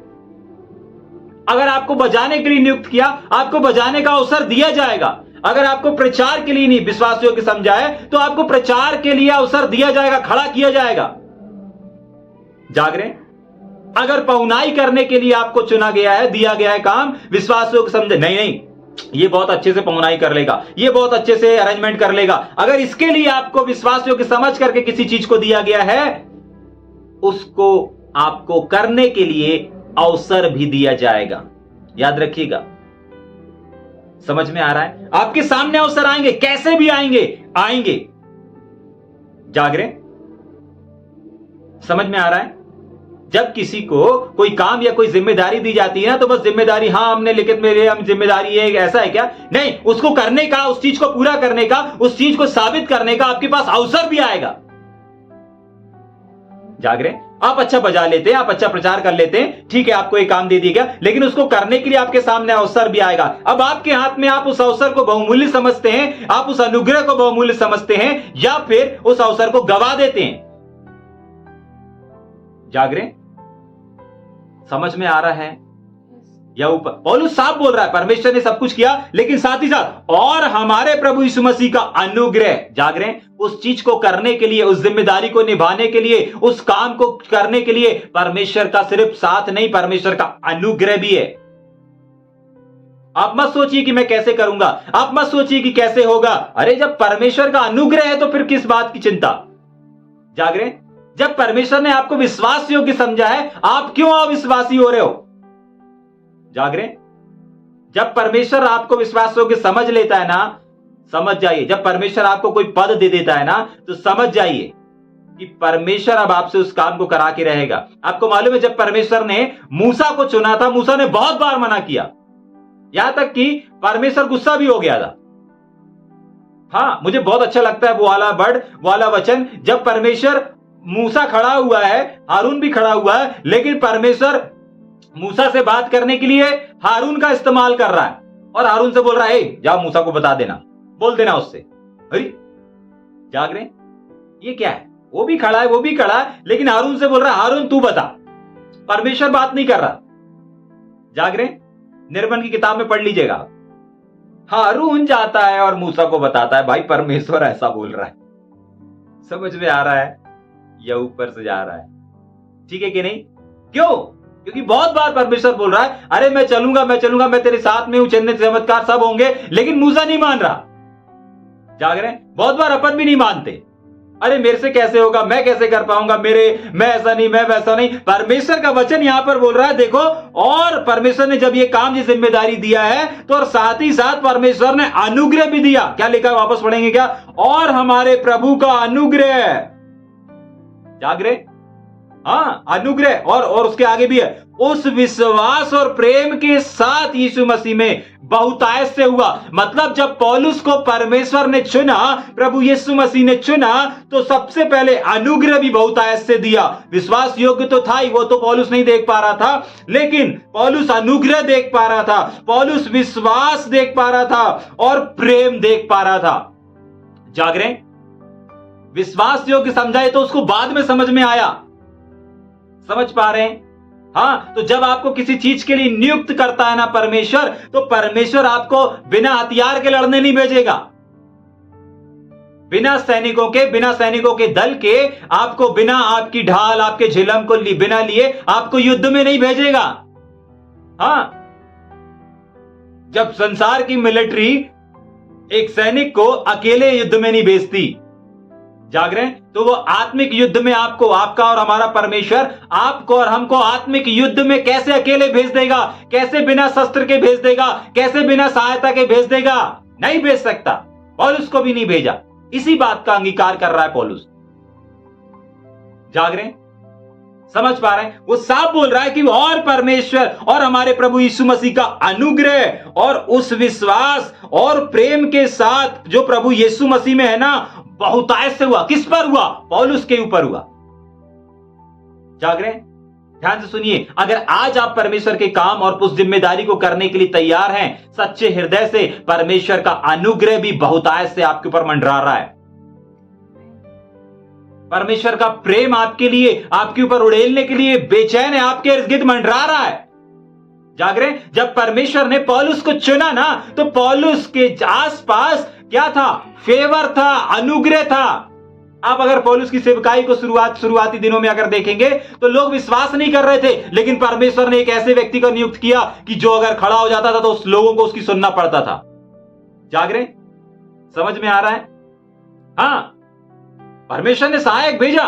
अगर आपको बजाने के लिए नियुक्त किया, आपको बजाने का अवसर दिया जाएगा। अगर आपको प्रचार के लिए नहीं विश्वास योग्य समझा है, तो आपको प्रचार के लिए अवसर दिया जाएगा, खड़ा किया जाएगा। जाग रहे? अगर पहुनाई करने के लिए आपको चुना गया है, दिया गया है काम, विश्वास योग्य समझे, नहीं, ये बहुत अच्छे से पहुनाई कर लेगा, ये बहुत अच्छे से अरेंजमेंट कर लेगा, अगर इसके लिए आपको विश्वास योग्य समझ करके किसी चीज को दिया गया है, उसको आपको करने के लिए अवसर भी दिया जाएगा। याद रखिएगा, समझ में आ रहा है? आपके सामने अवसर आएंगे, कैसे भी आएंगे। जाग रहे? समझ में आ रहा है? जब किसी को कोई काम या कोई जिम्मेदारी दी जाती है ना, तो बस जिम्मेदारी, हाँ हमने लिखित में लिया, हम जिम्मेदारी है, ऐसा है क्या? नहीं, उसको करने का, उस चीज को पूरा करने का, उस चीज को साबित करने का आपके पास अवसर भी आएगा। जाग रहे? आप अच्छा बजा लेते हैं, आप अच्छा प्रचार कर लेते हैं, ठीक है, आपको एक काम दे दिया गया, लेकिन उसको करने के लिए आपके सामने अवसर भी आएगा। अब आपके हाथ में, आप उस अवसर को बहुमूल्य समझते हैं, आप उस अनुग्रह को बहुमूल्य समझते हैं, या फिर उस अवसर को गवा देते हैं। जाग रहे? समझ में आ रहा है? या ऊपर पौलुस साफ बोल रहा है, परमेश्वर ने सब कुछ किया, लेकिन साथ ही साथ और हमारे प्रभु यीशु मसीह का अनुग्रह। जाग रहे? उस चीज को करने के लिए, उस जिम्मेदारी को निभाने के लिए, उस काम को करने के लिए परमेश्वर का सिर्फ साथ नहीं, परमेश्वर का अनुग्रह भी है। आप मत सोचिए कि मैं कैसे करूंगा, आप मत सोचिए कि कैसे होगा। अरे जब परमेश्वर का अनुग्रह है तो फिर किस बात की चिंता? जाग रहे? जब परमेश्वर ने आपको विश्वास योग्य समझा है, आप क्यों अविश्वासी हो रहे हो? जाग रहे? जब परमेश्वर आपको विश्वास योग्य समझ लेता है ना, समझ जाइए, जब परमेश्वर आपको कोई पद दे देता है ना, तो समझ जाइए कि परमेश्वर अब आपसे उस काम को करा के रहेगा। आपको मालूम है, जब परमेश्वर ने मूसा को चुना था, मूसा ने बहुत बार मना किया, यहां तक कि परमेश्वर गुस्सा भी हो गया था। हाँ, मुझे बहुत अच्छा लगता है वो वाला वचन, जब परमेश्वर, मूसा खड़ा हुआ है, हारून भी खड़ा हुआ है, लेकिन परमेश्वर मूसा से बात करने के लिए हारून का इस्तेमाल कर रहा है और हारून से बोल रहा है, जाओ मूसा को बता देना, बोल देना उससे। अरे जाग रहे? ये क्या है? वो भी खड़ा है, लेकिन हारून से बोल रहा है, हारून तू बता। परमेश्वर बात नहीं कर रहा। जाग रहे? निर्गमन की किताब में पढ़ लीजिएगा, हारून जाता है और मूसा को बताता है, भाई परमेश्वर ऐसा बोल रहा है। समझ में आ रहा है? या ऊपर से जा रहा है? ठीक है कि नहीं? क्यों? क्योंकि बहुत बार परमेश्वर बोल रहा है, अरे मैं चलूंगा, मैं तेरे साथ में हूं, चिन्ह चमत्कार सब होंगे, लेकिन मूसा नहीं मान रहा। जाग रहे? बहुत बार अपन भी नहीं मानते, अरे मेरे से कैसे होगा, मैं कैसे कर पाऊंगा, मैं ऐसा नहीं, मैं वैसा नहीं। परमेश्वर का वचन यहां पर बोल रहा है, देखो, और परमेश्वर ने जब ये काम, ये जिम्मेदारी दिया है, तो और साथ ही साथ परमेश्वर ने अनुग्रह भी दिया। क्या लिखा है, वापस पढ़ेंगे क्या? और हमारे प्रभु का अनुग्रह। जाग रहे? हाँ, अनुग्रह, और उसके आगे भी है, उस विश्वास और प्रेम के साथ यीशु मसीह में बहुतायत से हुआ। मतलब जब पौलुस को परमेश्वर ने चुना, प्रभु यीशु मसीह ने चुना, तो सबसे पहले अनुग्रह भी बहुतायत से दिया। विश्वास योग्य तो था ही, वो तो पौलुस नहीं देख पा रहा था, लेकिन पौलुस अनुग्रह देख पा रहा था, पौलुस विश्वास देख पा रहा था और प्रेम देख पा रहा था। जाग रहे? विश्वास योग्य समझाए तो उसको बाद में समझ में आया। समझ पा रहे हैं? हाँ, तो जब आपको किसी चीज के लिए नियुक्त करता है ना परमेश्वर, तो परमेश्वर आपको बिना हथियार के लड़ने नहीं भेजेगा, बिना सैनिकों के दल के, आपको बिना आपकी ढाल, आपके झिलम को बिना लिए आपको युद्ध में नहीं भेजेगा। हाँ, जब संसार की मिलिट्री एक सैनिक को अकेले युद्ध में नहीं भेजती, जाग रहे हैं, तो वो आत्मिक युद्ध में आपको, आपका और हमारा परमेश्वर आपको और हमको आत्मिक युद्ध में कैसे अकेले भेज देगा, कैसे बिना शस्त्र के भेज देगा, कैसे बिना सहायता के भेज देगा? नहीं भेज सकता। पौलुस को भी नहीं भेजा। इसी बात का अंगीकार कर रहा है पौलुस। जाग रहे हैं? समझ पा रहे हैं? वो साफ बोल रहा है कि और परमेश्वर और हमारे प्रभु यीशु मसीह का अनुग्रह और उस विश्वास और प्रेम के साथ जो प्रभु यीशु मसीह में है ना, बहुतायत से हुआ। किस पर हुआ? पौलुस के ऊपर हुआ। जाग रहे हैं? ध्यान से सुनिए, अगर आज आप परमेश्वर के काम और उस जिम्मेदारी को करने के लिए तैयार हैं सच्चे हृदय से, परमेश्वर का अनुग्रह भी बहुतायत से आपके ऊपर मंडरा रहा है। परमेश्वर का प्रेम आपके लिए, आपके ऊपर उड़ेलने के लिए बेचैन है, आपके इर्द गिर्द मंडरा रहा है। जाग रहे? जब परमेश्वर ने पौलुस को चुना ना, तो पौलुस के आसपास क्या था? फेवर था, अनुग्रह था। आप अगर पौलुस की सेवकाई को शुरुआती दिनों में अगर देखेंगे, तो लोग विश्वास नहीं कर रहे थे, लेकिन परमेश्वर ने एक ऐसे व्यक्ति को नियुक्त किया कि जो अगर खड़ा हो जाता था तो उस लोगों को उसकी सुनना पड़ता था। जाग रहे? समझ में आ रहा है? हाँ, परमेश्वर ने सहायक भेजा।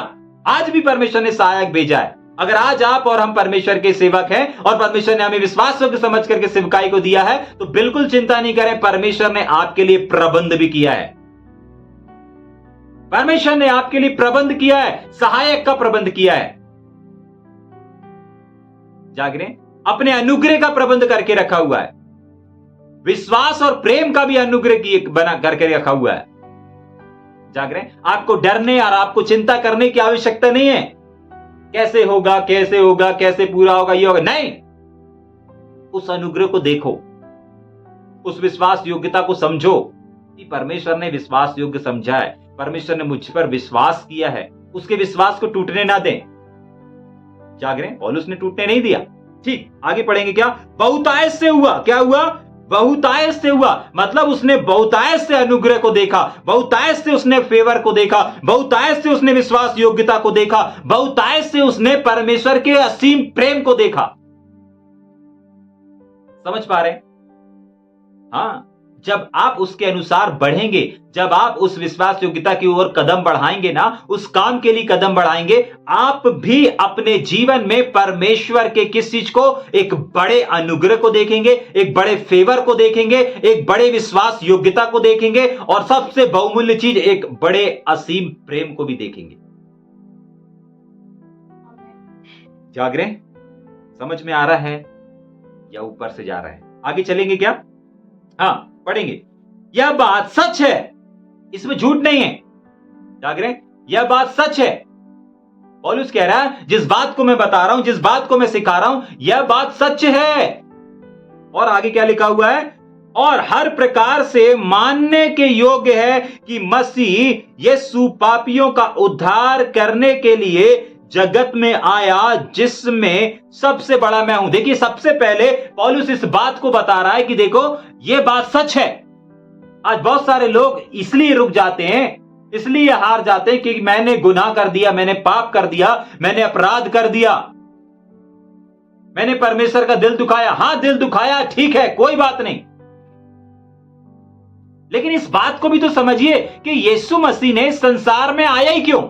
आज भी परमेश्वर ने सहायक भेजा है। अगर आज आप और हम परमेश्वर के सेवक हैं और परमेश्वर ने हमें विश्वास योग्य समझ करके सेवकाई को दिया है, तो बिल्कुल चिंता नहीं करें, परमेश्वर ने आपके लिए प्रबंध भी किया है। परमेश्वर ने आपके लिए प्रबंध किया है, सहायक का प्रबंध किया है। जागरे, अपने अनुग्रह का प्रबंध करके रखा हुआ है, विश्वास और प्रेम का भी अनुग्रह बना करके रखा हुआ है। जागरे, आपको डरने और आपको चिंता करने की आवश्यकता नहीं है, कैसे होगा कैसे होगा, कैसे पूरा होगा, ये होगा, नहीं। उस अनुग्रह को देखो, उस विश्वास योग्यता को समझो कि परमेश्वर ने विश्वास योग्य समझा है, परमेश्वर ने मुझ पर विश्वास किया है, उसके विश्वास को टूटने ना दें। जाग रहे हैं, पौलुस ने टूटने नहीं दिया। ठीक, आगे पढ़ेंगे। क्या बहुतायत से हुआ, क्या हुआ? बहुतायत से हुआ, मतलब उसने बहुतायत से अनुग्रह को देखा, बहुतायत से उसने फेवर को देखा, बहुतायत से उसने विश्वास योग्यता को देखा, बहुतायत से उसने परमेश्वर के असीम प्रेम को देखा। समझ पा रहे? हाँ, जब आप उसके अनुसार बढ़ेंगे, जब आप उस विश्वास योग्यता की ओर कदम बढ़ाएंगे ना, उस काम के लिए कदम बढ़ाएंगे, आप भी अपने जीवन में परमेश्वर के किस चीज को, एक बड़े अनुग्रह को देखेंगे, एक बड़े फेवर को देखेंगे, एक बड़े विश्वास योग्यता को देखेंगे, और सबसे बहुमूल्य चीज, एक बड़े असीम प्रेम को भी देखेंगे। जाग रहे? समझ में आ रहा है या ऊपर से जा रहा है? आगे चलेंगे क्या? हाँ, पढ़ेंगे। यह बात सच है, इसमें झूठ नहीं है। जाग रहे? यह बात सच है। पौलुस कह रहा है, जिस बात को मैं बता रहा हूं, जिस बात को मैं सिखा रहा हूं, यह बात सच है। और आगे क्या लिखा हुआ है? और हर प्रकार से मानने के योग्य है कि मसीह यीशु पापियों का उद्धार करने के लिए जगत में आया, जिसमें सबसे बड़ा मैं हूं। देखिए, सबसे पहले पौलुस इस बात को बता रहा है कि देखो, यह बात सच है। आज बहुत सारे लोग इसलिए रुक जाते हैं, इसलिए हार जाते हैं कि मैंने गुनाह कर दिया, मैंने पाप कर दिया, मैंने अपराध कर दिया, मैंने परमेश्वर का दिल दुखाया। हां, दिल दुखाया, ठीक है, कोई बात नहीं, लेकिन इस बात को भी तो समझिए कि यीशु मसीह ने संसार में आया ही क्यों?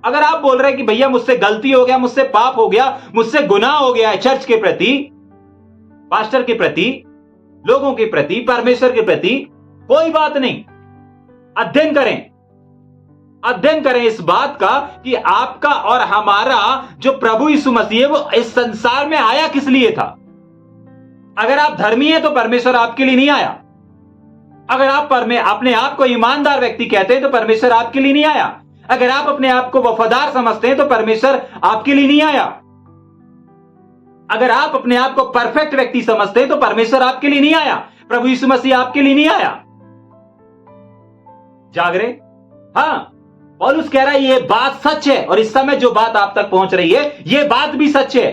अगर आप बोल रहे हैं कि भैया मुझसे गलती हो गया, मुझसे पाप हो गया, मुझसे गुनाह हो गया है, चर्च के प्रति, पास्टर के प्रति, लोगों के प्रति, परमेश्वर के प्रति, कोई बात नहीं। अध्ययन करें, अध्ययन करें इस बात का कि आपका और हमारा जो प्रभु यीशु मसीह है, वो इस संसार में आया किस लिए था। अगर आप धर्मी हैं तो परमेश्वर आपके लिए नहीं आया। अगर आप अपने आप को ईमानदार व्यक्ति कहते हैं तो परमेश्वर आपके लिए नहीं आया। अगर आप अपने आप को वफादार समझते हैं तो परमेश्वर आपके लिए नहीं आया। अगर आप अपने आप को परफेक्ट व्यक्ति समझते हैं तो परमेश्वर आपके लिए नहीं आया, प्रभु यीशु मसीह आपके लिए नहीं आया। जाग रहे? हां, पौलुस कह रहा है ये बात सच है, और इस समय जो बात आप तक पहुंच रही है, ये बात भी सच है।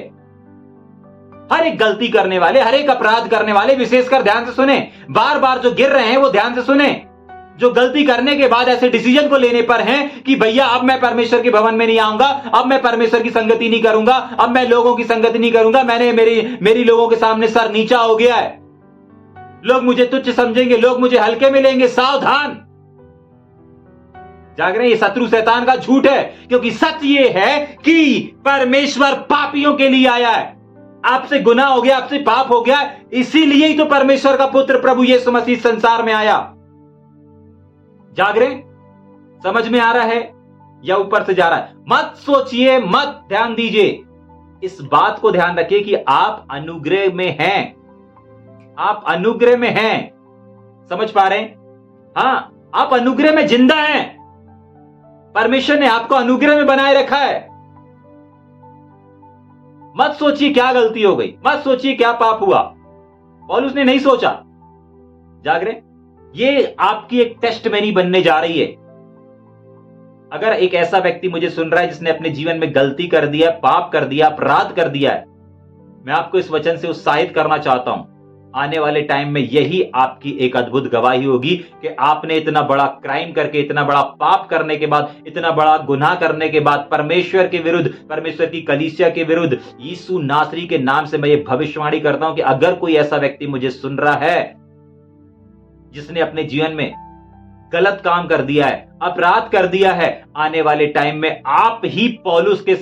हर एक गलती करने वाले, हर एक अपराध करने वाले, विशेषकर ध्यान से सुने, बार बार जो गिर रहे हैं वो ध्यान से सुने, जो गलती करने के बाद ऐसे डिसीजन को लेने पर हैं कि भैया अब मैं परमेश्वर के भवन में नहीं आऊंगा, अब मैं परमेश्वर की संगति नहीं करूंगा, अब मैं लोगों की संगति नहीं करूंगा, मैंने मेरी लोगों के सामने सर नीचा हो गया है, लोग मुझे तुच्छ समझेंगे, लोग मुझे हल्के में लेंगे। सावधान। जाग रहे हैं? ये शत्रु शैतान का झूठ है, क्योंकि सच ये है कि परमेश्वर पापियों के लिए आया है। आपसे गुनाह हो गया, आपसे पाप हो गया, इसीलिए ही तो परमेश्वर का पुत्र प्रभु यीशु मसीह संसार में आया। जाग रहे? समझ में आ रहा है या ऊपर से जा रहा है? मत सोचिए, मत ध्यान दीजिए, इस बात को ध्यान रखिए कि आप अनुग्रह में हैं, आप अनुग्रह में हैं। समझ पा रहे हैं? हां, आप अनुग्रह में जिंदा हैं। परमेश्वर ने आपको अनुग्रह में बनाए रखा है। मत सोचिए क्या गलती हो गई, मत सोचिए क्या पाप हुआ। पौलुस ने नहीं सोचा। जाग रहे? ये आपकी एक टेस्टमनी बनने जा रही है। अगर एक ऐसा व्यक्ति मुझे सुन रहा है जिसने अपने जीवन में गलती कर दिया, पाप कर दिया, अपराध कर दिया है, मैं आपको इस वचन से उत्साहित करना चाहता हूं, आने वाले टाइम में यही आपकी एक अद्भुत गवाही होगी कि आपने इतना बड़ा क्राइम करके, इतना बड़ा पाप करने के बाद, इतना बड़ा गुनाह करने के बाद, परमेश्वर के विरुद्ध, परमेश्वर की कलीसिया के विरुद्ध, यीशु नासरी के नाम से मैं ये भविष्यवाणी करता हूं कि अगर कोई ऐसा व्यक्ति मुझे सुन रहा है जिसने अपने जीवन में गलत काम कर दिया है, अपराध कर दिया है, आने वाले टाइम में आप ही पौलुस के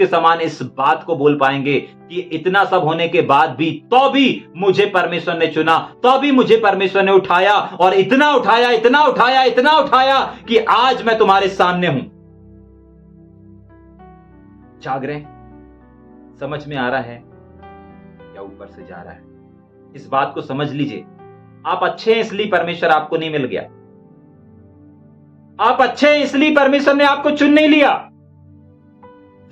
समान इस बात को बोल पाएंगे कि इतना सब होने के बाद भी, तो भी मुझे परमेश्वर ने चुना, तो भी मुझे परमेश्वर ने उठाया, और इतना उठाया कि आज मैं तुम्हारे सामने हूं। जाग रहे? समझ में आ रहा है या ऊपर से जा रहा है? इस बात को समझ लीजिए। आप अच्छे हैं इसलिए परमेश्वर आपको नहीं मिल गया। आप अच्छे हैं इसलिए परमेश्वर ने आपको चुन नहीं लिया।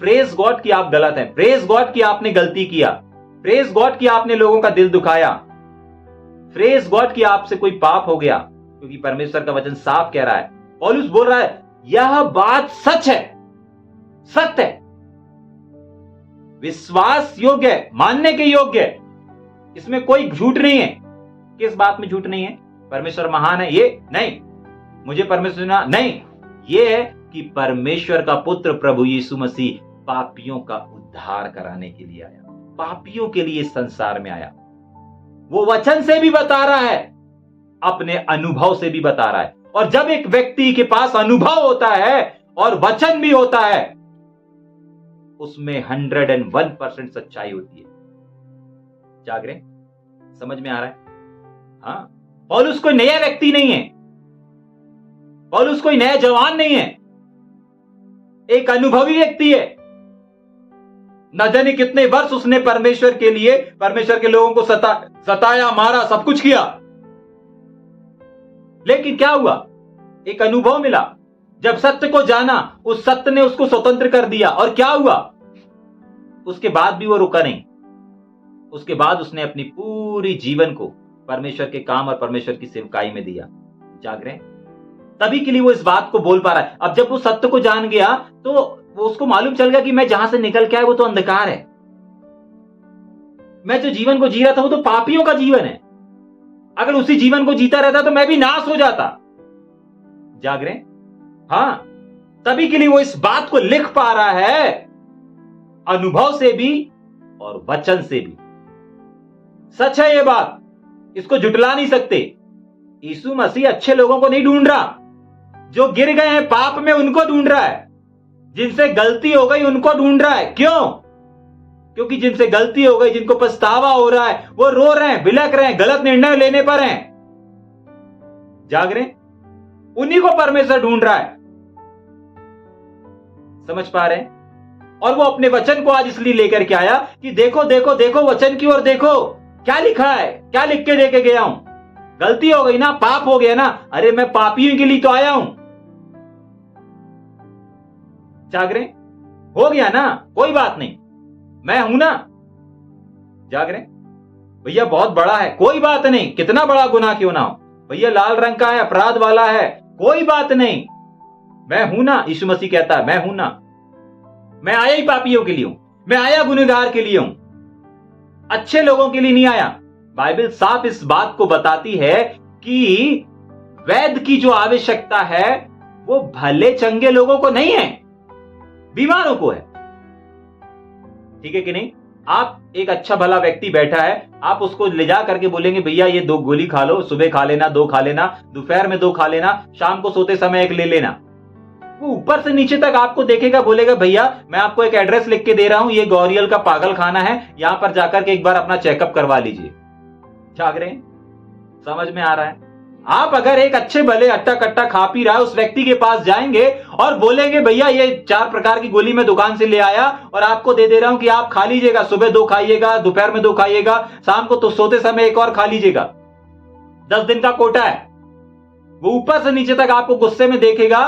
प्रेज गॉड कि आप गलत हैं, प्रेज गॉड कि आपने गलती किया, प्रेज गॉड कि आपने लोगों का दिल दुखाया, प्रेज गॉड कि आपसे कोई पाप हो गया, क्योंकि परमेश्वर का वचन साफ कह रहा है, पौलुस बोल रहा है यह बात सच है, सत्य है, विश्वास योग्य है, मानने के योग्य है, इसमें कोई झूठ नहीं है। किस बात में झूठ नहीं है? परमेश्वर महान है ये नहीं, मुझे परमेश्वर नहीं, ये है कि परमेश्वर का पुत्र प्रभु यीशु मसीह पापियों का उद्धार कराने के लिए आया, पापियों के लिए संसार में आया। वो वचन से भी बता रहा है, अपने अनुभव से भी बता रहा है। और जब एक व्यक्ति के पास अनुभव होता है और वचन भी होता है, उसमें 101% सच्चाई होती है। जाग रहे? समझ में आ रहा है? हाँ, पौलुस कोई नया व्यक्ति नहीं है, पौलुस कोई नया जवान नहीं है, एक अनुभवी व्यक्ति है। न जाने कितने वर्ष उसने परमेश्वर के लिए, परमेश्वर के लोगों को सताया, मारा, सब कुछ किया, लेकिन क्या हुआ? एक अनुभव मिला। जब सत्य को जाना, उस सत्य ने उसको स्वतंत्र कर दिया, और क्या हुआ? उसके बाद भी वो रुका नहीं। उसके बाद उसने अपनी पूरी जीवन को परमेश्वर के काम और परमेश्वर की सेवकाई में दिया। जाग रहे? तभी के लिए वो इस बात को बोल पा रहा है। अब जब वो सत्य को जान गया तो वो उसको मालूम चल गया कि मैं जहां से निकल के आया वो तो अंधकार है, मैं जो जीवन को जी रहा था वो तो पापियों का जीवन है, अगर उसी जीवन को जीता रहता तो मैं भी नाश हो जाता। जाग रहे? हां, तभी के लिए वो इस बात को लिख पा रहा है, अनुभव से भी और वचन से भी। सच है ये बात, इसको जुटला नहीं सकते। यीशु मसीह अच्छे लोगों को नहीं ढूंढ रहा, जो गिर गए हैं पाप में उनको ढूंढ रहा है, जिनसे गलती हो गई उनको ढूंढ रहा है। क्यों? क्योंकि जिनसे गलती हो गई, जिनको पछतावा हो रहा है, वो रो रहे हैं, बिलख रहे हैं, गलत निर्णय लेने पर हैं। जाग रहे? उन्हीं को परमेश्वर ढूंढ रहा है। समझ पा रहे हैं? और वो अपने वचन को आज इसलिए लेकर के आया कि देखो देखो देखो, वचन की ओर देखो, क्या लिखा है, क्या लिख के लेके गया हूं। गलती हो गई ना, पाप हो गया ना, अरे मैं पापियों के लिए तो आया हूं। जाग रहे? हो गया ना, कोई बात नहीं, मैं हूं ना। जाग रहे? भैया बहुत बड़ा है, कोई बात नहीं, कितना बड़ा गुनाह क्यों ना हो, भैया लाल रंग का है, अपराध वाला है, कोई बात नहीं, मैं हूं ना। यीशु मसीह कहता है मैं हूं ना, मैं आया ही पापियों के लिए हूं, मैं आया गुनहगार के लिए हूं, अच्छे लोगों के लिए नहीं आया। बाइबल साफ इस बात को बताती है कि वैद्य की जो आवश्यकता है वो भले चंगे लोगों को नहीं है, बीमारों को है। ठीक है कि नहीं? आप एक अच्छा भला व्यक्ति बैठा है, आप उसको ले जा करके बोलेंगे भैया ये 2 गोली खा लो, सुबह खा लेना, 2 खा लेना, दोपहर में 2 खा लेना, शाम को सोते समय 1 ले लेना। वो ऊपर से नीचे तक आपको देखेगा, बोलेगा भैया मैं आपको एक एड्रेस लिख के दे रहा हूं, ये गौरियल का पागल खाना है, यहां पर जाकर के एक बार अपना चेकअप करवा लीजिए। जाग रहे हैं? समझ में आ रहा है? आप अगर एक अच्छे भले अट्टा कट्टा खा पी रहा है उस व्यक्ति के पास जाएंगे और बोलेंगे भैया ये 4 प्रकार की गोली मैं दुकान से ले आया और आपको दे रहा हूं कि आप खा लीजिएगा, सुबह 2 खाइएगा, दोपहर में 2 खाइएगा, शाम को तो सोते समय 1 और खा लीजिएगा, 10 दिन का कोटा है। वो ऊपर से नीचे तक आपको गुस्से में देखेगा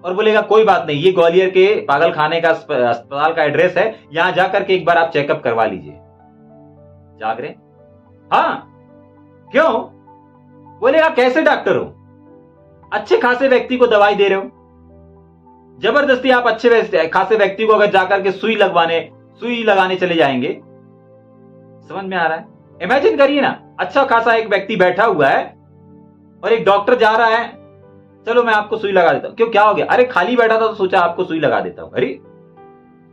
और बोलेगा कोई बात नहीं, ये ग्वालियर के पागल खाने का अस्पताल का एड्रेस है, यहां जाकर के एक बार आप चेकअप करवा लीजिए। जाग रहे? हाँ, क्यों? बोलेगा कैसे डॉक्टर हो, अच्छे खासे व्यक्ति को दवाई दे रहे हो, जबरदस्ती आप अच्छे खासे व्यक्ति को अगर जाकर के सुई लगाने चले जाएंगे। समझ में आ रहा है? इमेजिन करिए ना, अच्छा खासा एक व्यक्ति बैठा हुआ है और एक डॉक्टर जा रहा है, चलो मैं आपको सुई लगा देता हूं। क्यों, क्या हो गया? अरे खाली बैठा था तो सोचा आपको सुई लगा देता हूं। अरे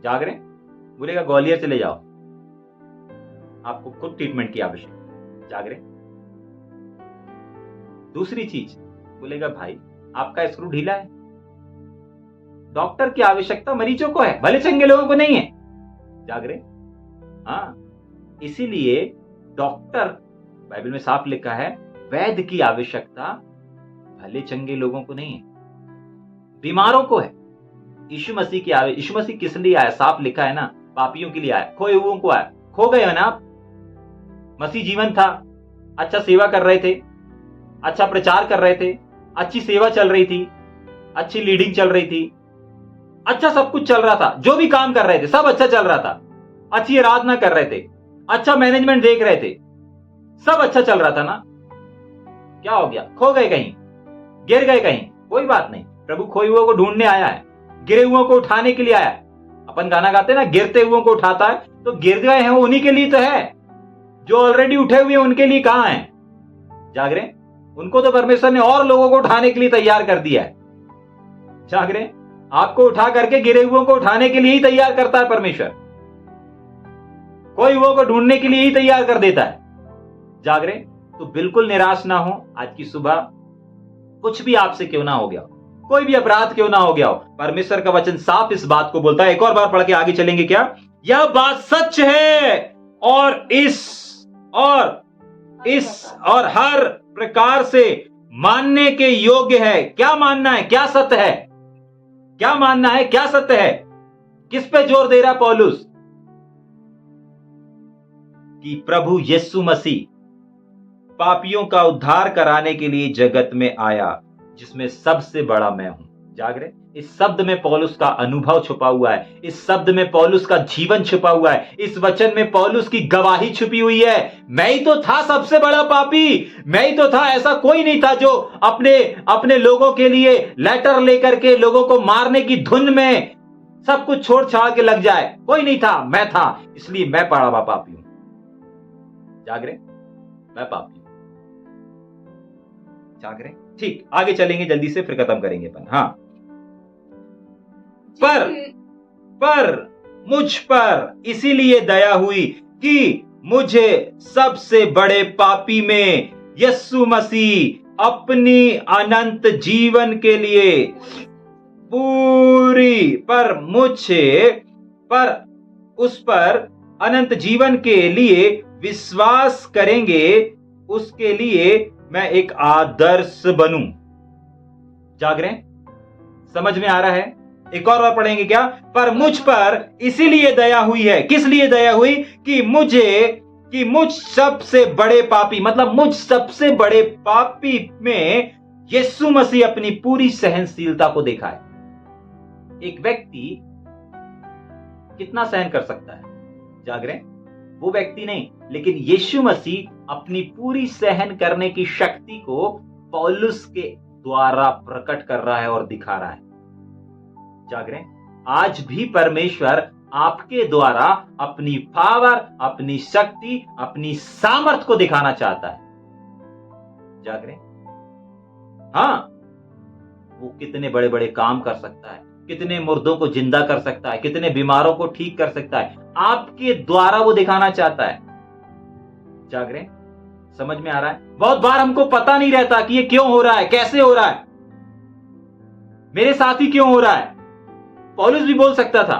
जाग रहे? बोलेगा ग्वालियर चले जाओ, आपको खुद ट्रीटमेंट की आवश्यकता। जाग रहे? दूसरी चीज बोलेगा, भाई आपका स्क्रू ढीला है। डॉक्टर की आवश्यकता मरीजों को है, भले चंगे लोगों को नहीं है। जाग रहे? हाँ, इसीलिए डॉक्टर, बाइबल में साफ लिखा है, वैद्य की आवश्यकता भले चंगे लोगों को नहीं है, बीमारों को है। यीशु मसीह किस लिए आया? साफ लिखा है ना, पापियों के लिए आया, खोए हुओं को आया। खो गए हो ना आप? मसीह जीवन था, अच्छा सेवा कर रहे थे, अच्छा प्रचार कर रहे थे, अच्छी सेवा चल रही थी, अच्छी लीडिंग चल रही थी, अच्छा सब कुछ चल रहा था, जो भी काम कर रहे थे सब अच्छा चल रहा था, अच्छी आराधना कर रहे थे, अच्छा मैनेजमेंट देख रहे थे, सब अच्छा चल रहा था ना। क्या हो गया? खो गए कहीं, गिर गए कहीं? कोई बात नहीं, प्रभु खोए हुओं को ढूंढने आया है, गिरे हुओं को उठाने के लिए आया है। अपन गाना गाते ना, गिरते हुओं को उठाता है, तो गिर गए हैं वो उन्हीं के लिए तो है। जो ऑलरेडी उठे हुए हैं उनके लिए कहां है? जाग रहे? उनको तो परमेश्वर ने और लोगों को उठाने के लिए तैयार कर दिया है। जाग रहे? आपको उठा करके गिरे हुओं को उठाने के लिए ही तैयार करता है परमेश्वर, कोई हुओं को ढूंढने के लिए ही तैयार कर देता है। जाग रहे? तो बिल्कुल निराश ना हो। आज की सुबह कुछ भी आपसे क्यों ना हो गया, कोई भी अपराध क्यों ना हो गया हो, परमेश्वर का वचन साफ इस बात को बोलता है। एक और बार पढ़ के आगे चलेंगे क्या? यह बात सच है और और हर प्रकार से मानने के योग्य है। क्या मानना है? क्या सत्य है? क्या मानना है? क्या सत्य है? किस पे जोर दे रहा पौलुस? कि प्रभु यीशु मसीह पापियों का उद्धार कराने के लिए जगत में आया, जिसमें सबसे बड़ा मैं हूं। जाग रहे? इस शब्द में पौलुस का अनुभव छुपा हुआ है, इस शब्द में पौलुस का जीवन छुपा हुआ है, इस वचन में पौलुस की गवाही छुपी हुई है। मैं ही तो था सबसे बड़ा पापी, मैं ही तो था, ऐसा कोई नहीं था जो अपने लोगों के लिए लेटर लेकर के लोगों को मारने की धुन में सब कुछ छोड़ छाड़ के लग जाए। कोई नहीं था, मैं था, इसलिए मैं बड़ा पापी हूं। जाग रहे? मैं पापी। जाग रहे? ठीक, आगे चलेंगे जल्दी से, फिर खत्म करेंगे अपन। हाँ, पर मुझ पर इसीलिए दया हुई कि मुझे सबसे बड़े पापी में यीशु मसीह अपनी अनंत जीवन के लिए उस पर अनंत जीवन के लिए विश्वास करेंगे, उसके लिए मैं एक आदर्श बनूं। जाग रहे? समझ में आ रहा है? एक और बार पढ़ेंगे क्या? पर मुझ पर इसीलिए दया हुई है। किस लिए दया हुई? कि मुझ सबसे बड़े पापी, मतलब मुझ सबसे बड़े पापी में यीशु मसीह अपनी पूरी सहनशीलता को देखा है। एक व्यक्ति कितना सहन कर सकता है? जाग रहे? वो व्यक्ति नहीं, लेकिन यीशु मसीह अपनी पूरी सहन करने की शक्ति को पौलुस के द्वारा प्रकट कर रहा है और दिखा रहा है। जाग रहे? आज भी परमेश्वर आपके द्वारा अपनी पावर, अपनी शक्ति, अपनी सामर्थ को दिखाना चाहता है। जाग रहे? हाँ, वो कितने बड़े बड़े काम कर सकता है, कितने मुर्दों को जिंदा कर सकता है, कितने बीमारों को ठीक कर सकता है, आपके द्वारा वो दिखाना चाहता है। जाग रहे? समझ में आ रहा है? बहुत बार हमको पता नहीं रहता कि ये क्यों हो रहा है, कैसे हो रहा है, मेरे साथ ही क्यों हो रहा है। पौलुस भी बोल सकता था,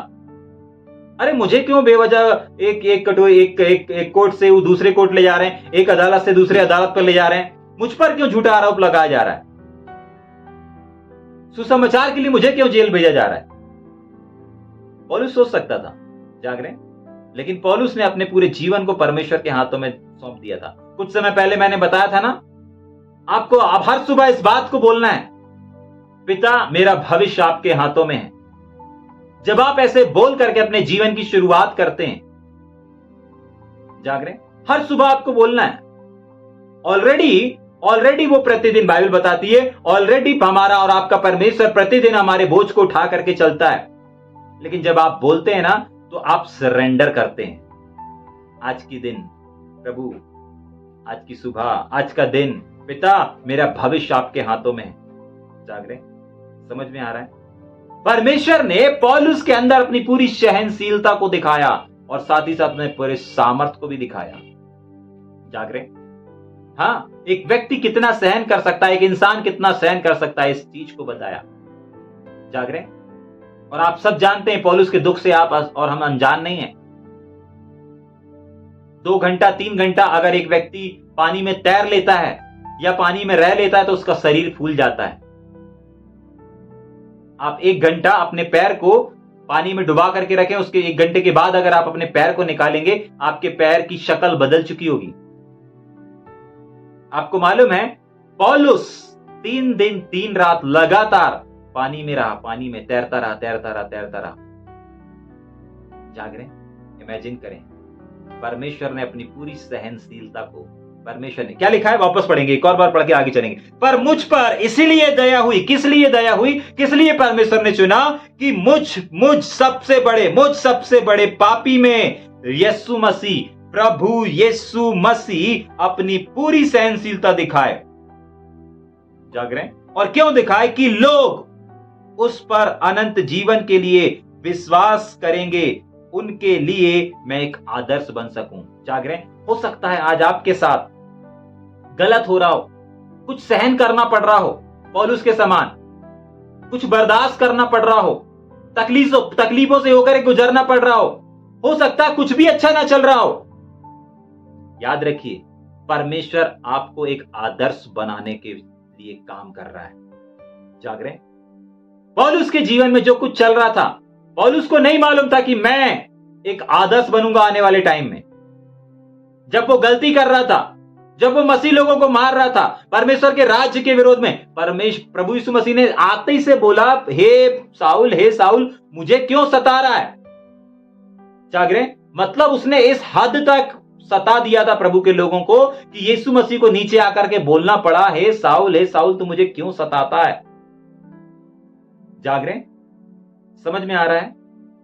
अरे मुझे क्यों बेवजह एक कोर्ट से वो दूसरे कोर्ट ले जा रहे हैं, एक अदालत से दूसरे अदालत पर ले जा रहे हैं, मुझ पर क्यों झूठा आरोप लगाया जा रहा है, सुसमाचार के लिए मुझे क्यों जेल भेजा जा रहा है। पौलुस सोच सकता था। जाग रहे? लेकिन पौलुस ने अपने पूरे जीवन को परमेश्वर के हाथों में सौंप दिया था। कुछ समय पहले मैंने बताया था ना आपको, आप हर सुबह इस बात को बोलना है, पिता मेरा भविष्य आपके हाथों में है। जब आप ऐसे बोल करके अपने जीवन की शुरुआत करते हैं, जाग रहे? हर सुबह आपको बोलना है। ऑलरेडी वो प्रतिदिन, बाइबल बताती है, ऑलरेडी हमारा और आपका परमेश्वर प्रतिदिन हमारे बोझ को उठा करके चलता है। लेकिन जब आप बोलते हैं ना, तो आप सरेंडर करते हैं। आज की दिन प्रभु, आज की सुबह, आज का दिन, पिता मेरा भविष्य आपके हाथों में है। जाग रहे? समझ में आ रहा है? परमेश्वर ने पौलुस के अंदर अपनी पूरी सहनशीलता को दिखाया और साथ ही साथ में पूरे सामर्थ को भी दिखाया। जाग रहे? हाँ, एक व्यक्ति कितना सहन कर सकता है, एक इंसान कितना सहन कर सकता है, इस चीज को बताया। जाग रहे? और आप सब जानते हैं पौलुस के दुख से, आप और हम अनजान नहीं है। 2 घंटा 3 घंटा अगर एक व्यक्ति पानी में तैर लेता है या पानी में रह लेता है तो उसका शरीर फूल जाता है। आप 1 घंटा अपने पैर को पानी में डुबा करके रखें, उसके 1 घंटे के बाद अगर आप अपने पैर को निकालेंगे, आपके पैर की शक्ल बदल चुकी होगी। आपको मालूम है पौलुस 3 दिन 3 रात लगातार पानी में रहा, पानी में तैरता रहा। जाग रहे? इमेजिन करें, परमेश्वर ने अपनी पूरी सहनशीलता को, परमेश्वर ने क्या लिखा है, वापस पढ़ेंगे, एक और बार पढ़ के आगे चलेंगे। पर मुझ पर इसीलिए दया हुई। किस लिए दया हुई? किस लिए परमेश्वर ने चुना? कि मुझ सबसे बड़े पापी में यीशु मसीह, प्रभु यीशु मसीह अपनी पूरी सहनशीलता दिखाए। जाग रहे? और क्यों दिखाए? कि लोग उस पर अनंत जीवन के लिए विश्वास करेंगे, उनके लिए मैं एक आदर्श बन सकूं। जाग रहे? हो सकता है आज आपके साथ गलत हो रहा हो, कुछ सहन करना पड़ रहा हो, पौलुस के समान कुछ बर्दाश्त करना पड़ रहा हो, तकलीफों से होकर गुजरना पड़ रहा हो सकता है कुछ भी अच्छा ना चल रहा हो। याद रखिए, परमेश्वर आपको एक आदर्श बनाने के लिए काम कर रहा है। जाग रहे? पौलुस के जीवन में जो कुछ चल रहा था, पौलुस को नहीं मालूम था कि मैं एक आदर्श बनूंगा आने वाले टाइम में। जब वो गलती कर रहा था, जब वो मसीह लोगों को मार रहा था परमेश्वर के राज्य के विरोध में, प्रभु यीशु मसीह ने आते ही से बोला, हे साउल मुझे क्यों सता रहा है? जाग रहे? मतलब उसने इस हद तक सता दिया था प्रभु के लोगों को कि यीशु मसीह को नीचे आकर के बोलना पड़ा, हे साउल तू मुझे क्यों सताता है? जाग रहे? समझ में आ रहा है?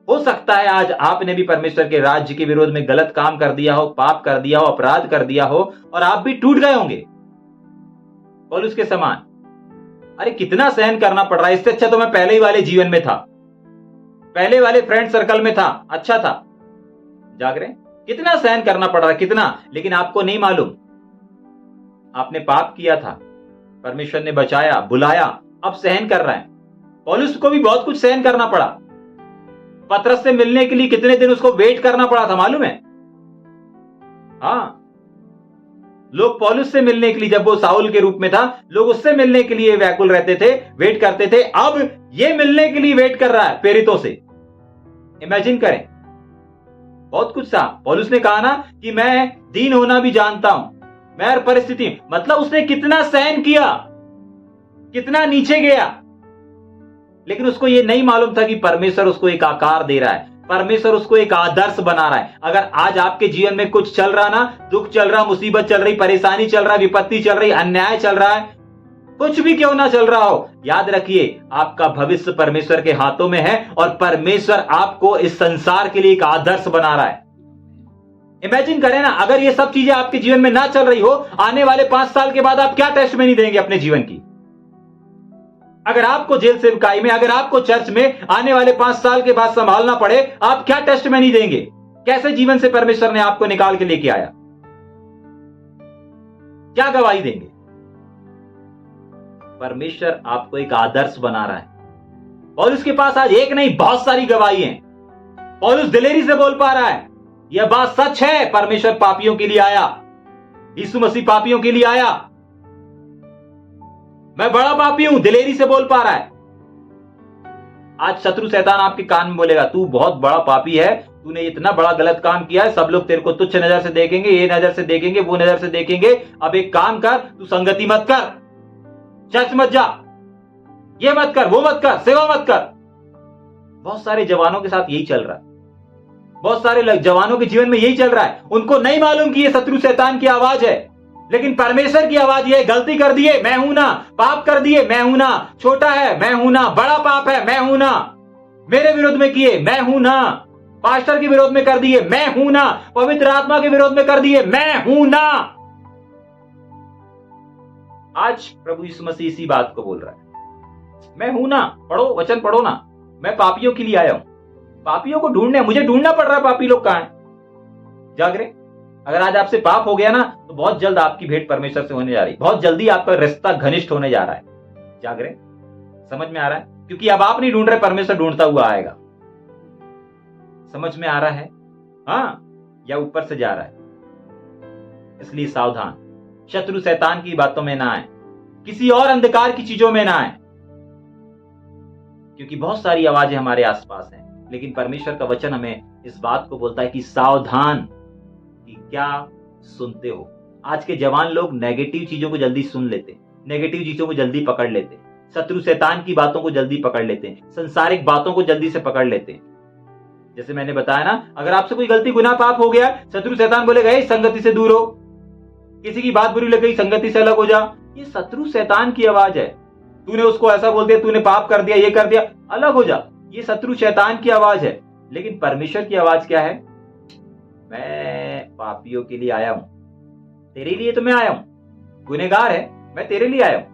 हो सकता है आज आपने भी परमेश्वर के राज्य के विरोध में गलत काम कर दिया हो, पाप कर दिया हो, अपराध कर दिया हो और आप भी टूट गए होंगे पौलुस के समान। अरे कितना सहन करना पड़ रहा है, इससे अच्छा तो मैं पहले ही वाले जीवन में था, पहले वाले फ्रेंड सर्कल में था, अच्छा था। जाग रहे? कितना सहन करना पड़ रहा है, कितना। लेकिन आपको नहीं मालूम, आपने पाप किया था, परमेश्वर ने बचाया, बुलाया, अब सहन कर रहा है। पौलुस को भी बहुत कुछ सहन करना पड़ा। पतरस से मिलने के लिए कितने दिन उसको वेट करना पड़ा था, मालूम है? हाँ, लोग पौलुस से मिलने के लिए, जब वो साउल के रूप में था, लोग उससे मिलने के लिए व्याकुल रहते थे, वेट करते थे। अब ये मिलने के लिए वेट कर रहा है प्रेरितों से। इमेजिन करें, बहुत कुछ था। पौलुस ने कहा ना कि मैं दीन होना भी जानता हूं, मैं हर परिस्थिति, मतलब उसने कितना सहन किया, कितना नीचे गया। लेकिन उसको यह नहीं मालूम था कि परमेश्वर उसको एक आकार दे रहा है, परमेश्वर उसको एक आदर्श बना रहा है। अगर आज आपके जीवन में कुछ चल रहा ना, दुख चल रहा, मुसीबत चल रही, परेशानी चल रहा, विपत्ति चल रही, अन्याय चल रहा है, कुछ भी क्यों ना चल रहा हो, याद रखिए आपका भविष्य परमेश्वर के हाथों में है और परमेश्वर आपको इस संसार के लिए एक आदर्श बना रहा है। इमेजिन करें ना, अगर ये सब चीजें आपके जीवन में ना चल रही हो, आने वाले 5 साल के बाद आप क्या टेस्टमनी देंगे अपने जीवन की? अगर आपको जेल सेवकाई में, अगर आपको चर्च में आने वाले 5 साल के बाद संभालना पड़े, आप क्या टेस्टमनी देंगे? कैसे जीवन से परमेश्वर ने आपको निकाल के लेके आया? क्या गवाही देंगे? परमेश्वर आपको एक आदर्श बना रहा है। पौलुस के पास आज एक नहीं, बहुत सारी गवाही हैं। पौलुस दिलेरी से बोल पा रहा है, यह बात सच है, परमेश्वर पापियों के लिए आया, यीशु मसीह पापियों के लिए आया, मैं बड़ा पापी हूं, दिलेरी से बोल पा रहा है। आज शत्रु शैतान आपके कान में बोलेगा, तू बहुत बड़ा पापी है, तूने इतना बड़ा गलत काम किया है, सब लोग तेरे को तुच्छ नजर से देखेंगे, ये नजर से देखेंगे, वो नजर से देखेंगे। अब एक काम कर, तू संगति मत कर, चर्च मत जा, ये मत कर, वो मत कर, सेवा मत कर। बहुत सारे जवानों के साथ यही चल रहा है, बहुत सारे जवानों के जीवन में यही चल रहा है। उनको नहीं मालूम कि ये शत्रु शैतान की आवाज है, लेकिन परमेश्वर की आवाज ये, गलती कर दिए मैं हूं ना, पाप कर दिए मैं हूं ना, छोटा है मैं हूं ना, बड़ा पाप है मैं हूं ना, मेरे विरोध में किए मैं हूं ना, पास्टर के विरोध में कर दिए मैं हूं ना, पवित्र आत्मा के विरोध में कर दिए मैं हूं ना। आज प्रभु यीशु मसीह इसी बात को बोल रहा है, मैं हूं ना। पढ़ो, वचन पढ़ो ना, मैं पापियों के लिए आया हूं, पापियों को ढूंढने, मुझे ढूंढना पड़ रहा है पापी लोग कहां हैं। जाग रहे? अगर आज आपसे पाप हो गया ना, तो बहुत जल्द आपकी भेंट परमेश्वर से होने जा रही, बहुत जल्दी आपका रिश्ता घनिष्ठ होने जा रहा है। जाग रहे? समझ में आ रहा है? क्योंकि अब आप नहीं ढूंढ रहे, परमेश्वर ढूंढता हुआ आएगा। समझ में आ रहा है? हाँ, या ऊपर से जा रहा है? इसलिए सावधान, शत्रु शैतान की बातों में ना आए, किसी और अंधकार की चीजों में ना आए, क्योंकि बहुत सारी आवाजें हमारे आसपास हैं, लेकिन परमेश्वर का वचन हमें इस बात को बोलता है कि सावधान, कि क्या सुनते हो। आज के जवान लोग नेगेटिव चीजों को जल्दी सुन लेते हैं, नेगेटिव चीजों को जल्दी पकड़ लेते हैं, शत्रु शैतान की बातों को जल्दी पकड़ लेते हैं, संसारिक बातों को जल्दी से पकड़ लेते हैं। जैसे मैंने बताया ना, अगर आपसे कोई गलती गुनाह पाप हो गया, शत्रु शैतान बोलेगा इस संगति से दूर हो, किसी की बात बुरी लग गई, संगति से अलग हो जा। ये शत्रु शैतान की आवाज है। तूने उसको ऐसा बोल दिया, तूने पाप कर दिया, ये कर दिया, अलग हो जा। ये शत्रु शैतान की आवाज है। लेकिन परमेश्वर की आवाज क्या है? मैं पापियों के लिए आया हूं, तेरे लिए तो मैं आया हूं। गुनहगार है, मैं तेरे लिए आया हूं।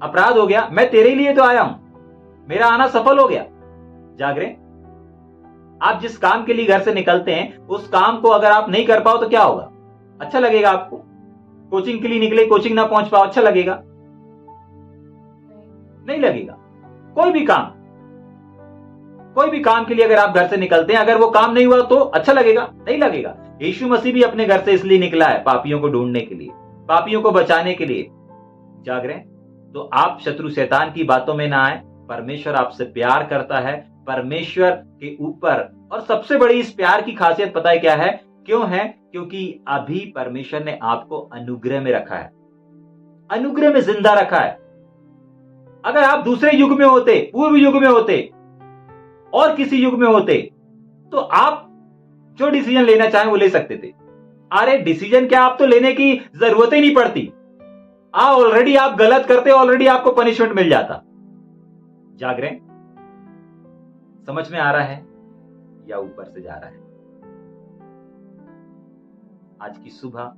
अपराध हो गया, मैं तेरे लिए तो आया हूं, मेरा आना सफल हो गया। जाग रहे? आप जिस काम के लिए घर से निकलते हैं, उस काम को अगर आप नहीं कर पाओ तो क्या होगा? अच्छा लगेगा आपको? कोचिंग के लिए निकले, कोचिंग ना पहुंच पाओ, अच्छा लगेगा? नहीं लगेगा। कोई भी काम के लिए अगर आप घर से निकलते हैं, अगर वो काम नहीं हुआ तो अच्छा लगेगा? नहीं लगेगा। यीशु मसीह भी अपने घर से इसलिए निकला है, पापियों को ढूंढने के लिए, पापियों को बचाने के लिए। जाग रहे? तो आप शत्रु शैतान की बातों में ना आए। परमेश्वर आपसे प्यार करता है, परमेश्वर के ऊपर, और सबसे बड़ी इस प्यार की खासियत पता है क्या है? क्यों है? क्योंकि अभी परमेश्वर ने आपको अनुग्रह में रखा है, अनुग्रह में जिंदा रखा है। अगर आप दूसरे युग में होते, पूर्व युग में होते, और किसी युग में होते, तो आप जो डिसीजन लेना चाहें वो ले सकते थे। अरे डिसीजन क्या, आप तो लेने की जरूरत ही नहीं पड़ती। ऑलरेडी आप गलत करते, ऑलरेडी आपको पनिशमेंट मिल जाता। जाग रहे? समझ में आ रहा है या ऊपर से जा रहा है? आज की सुबह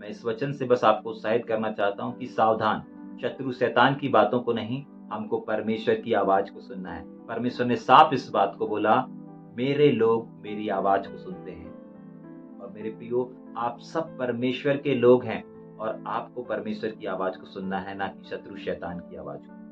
मैं इस वचन से बस आपको उत्साहित करना चाहता हूं कि सावधान, शत्रु शैतान की बातों को नहीं, हमको परमेश्वर की आवाज को सुनना है। परमेश्वर ने साफ इस बात को बोला, मेरे लोग मेरी आवाज को सुनते हैं। और मेरे प्रियो, आप सब परमेश्वर के लोग हैं, और आपको परमेश्वर की आवाज को सुनना है, ना कि शत्रु शैतान की आवाज को।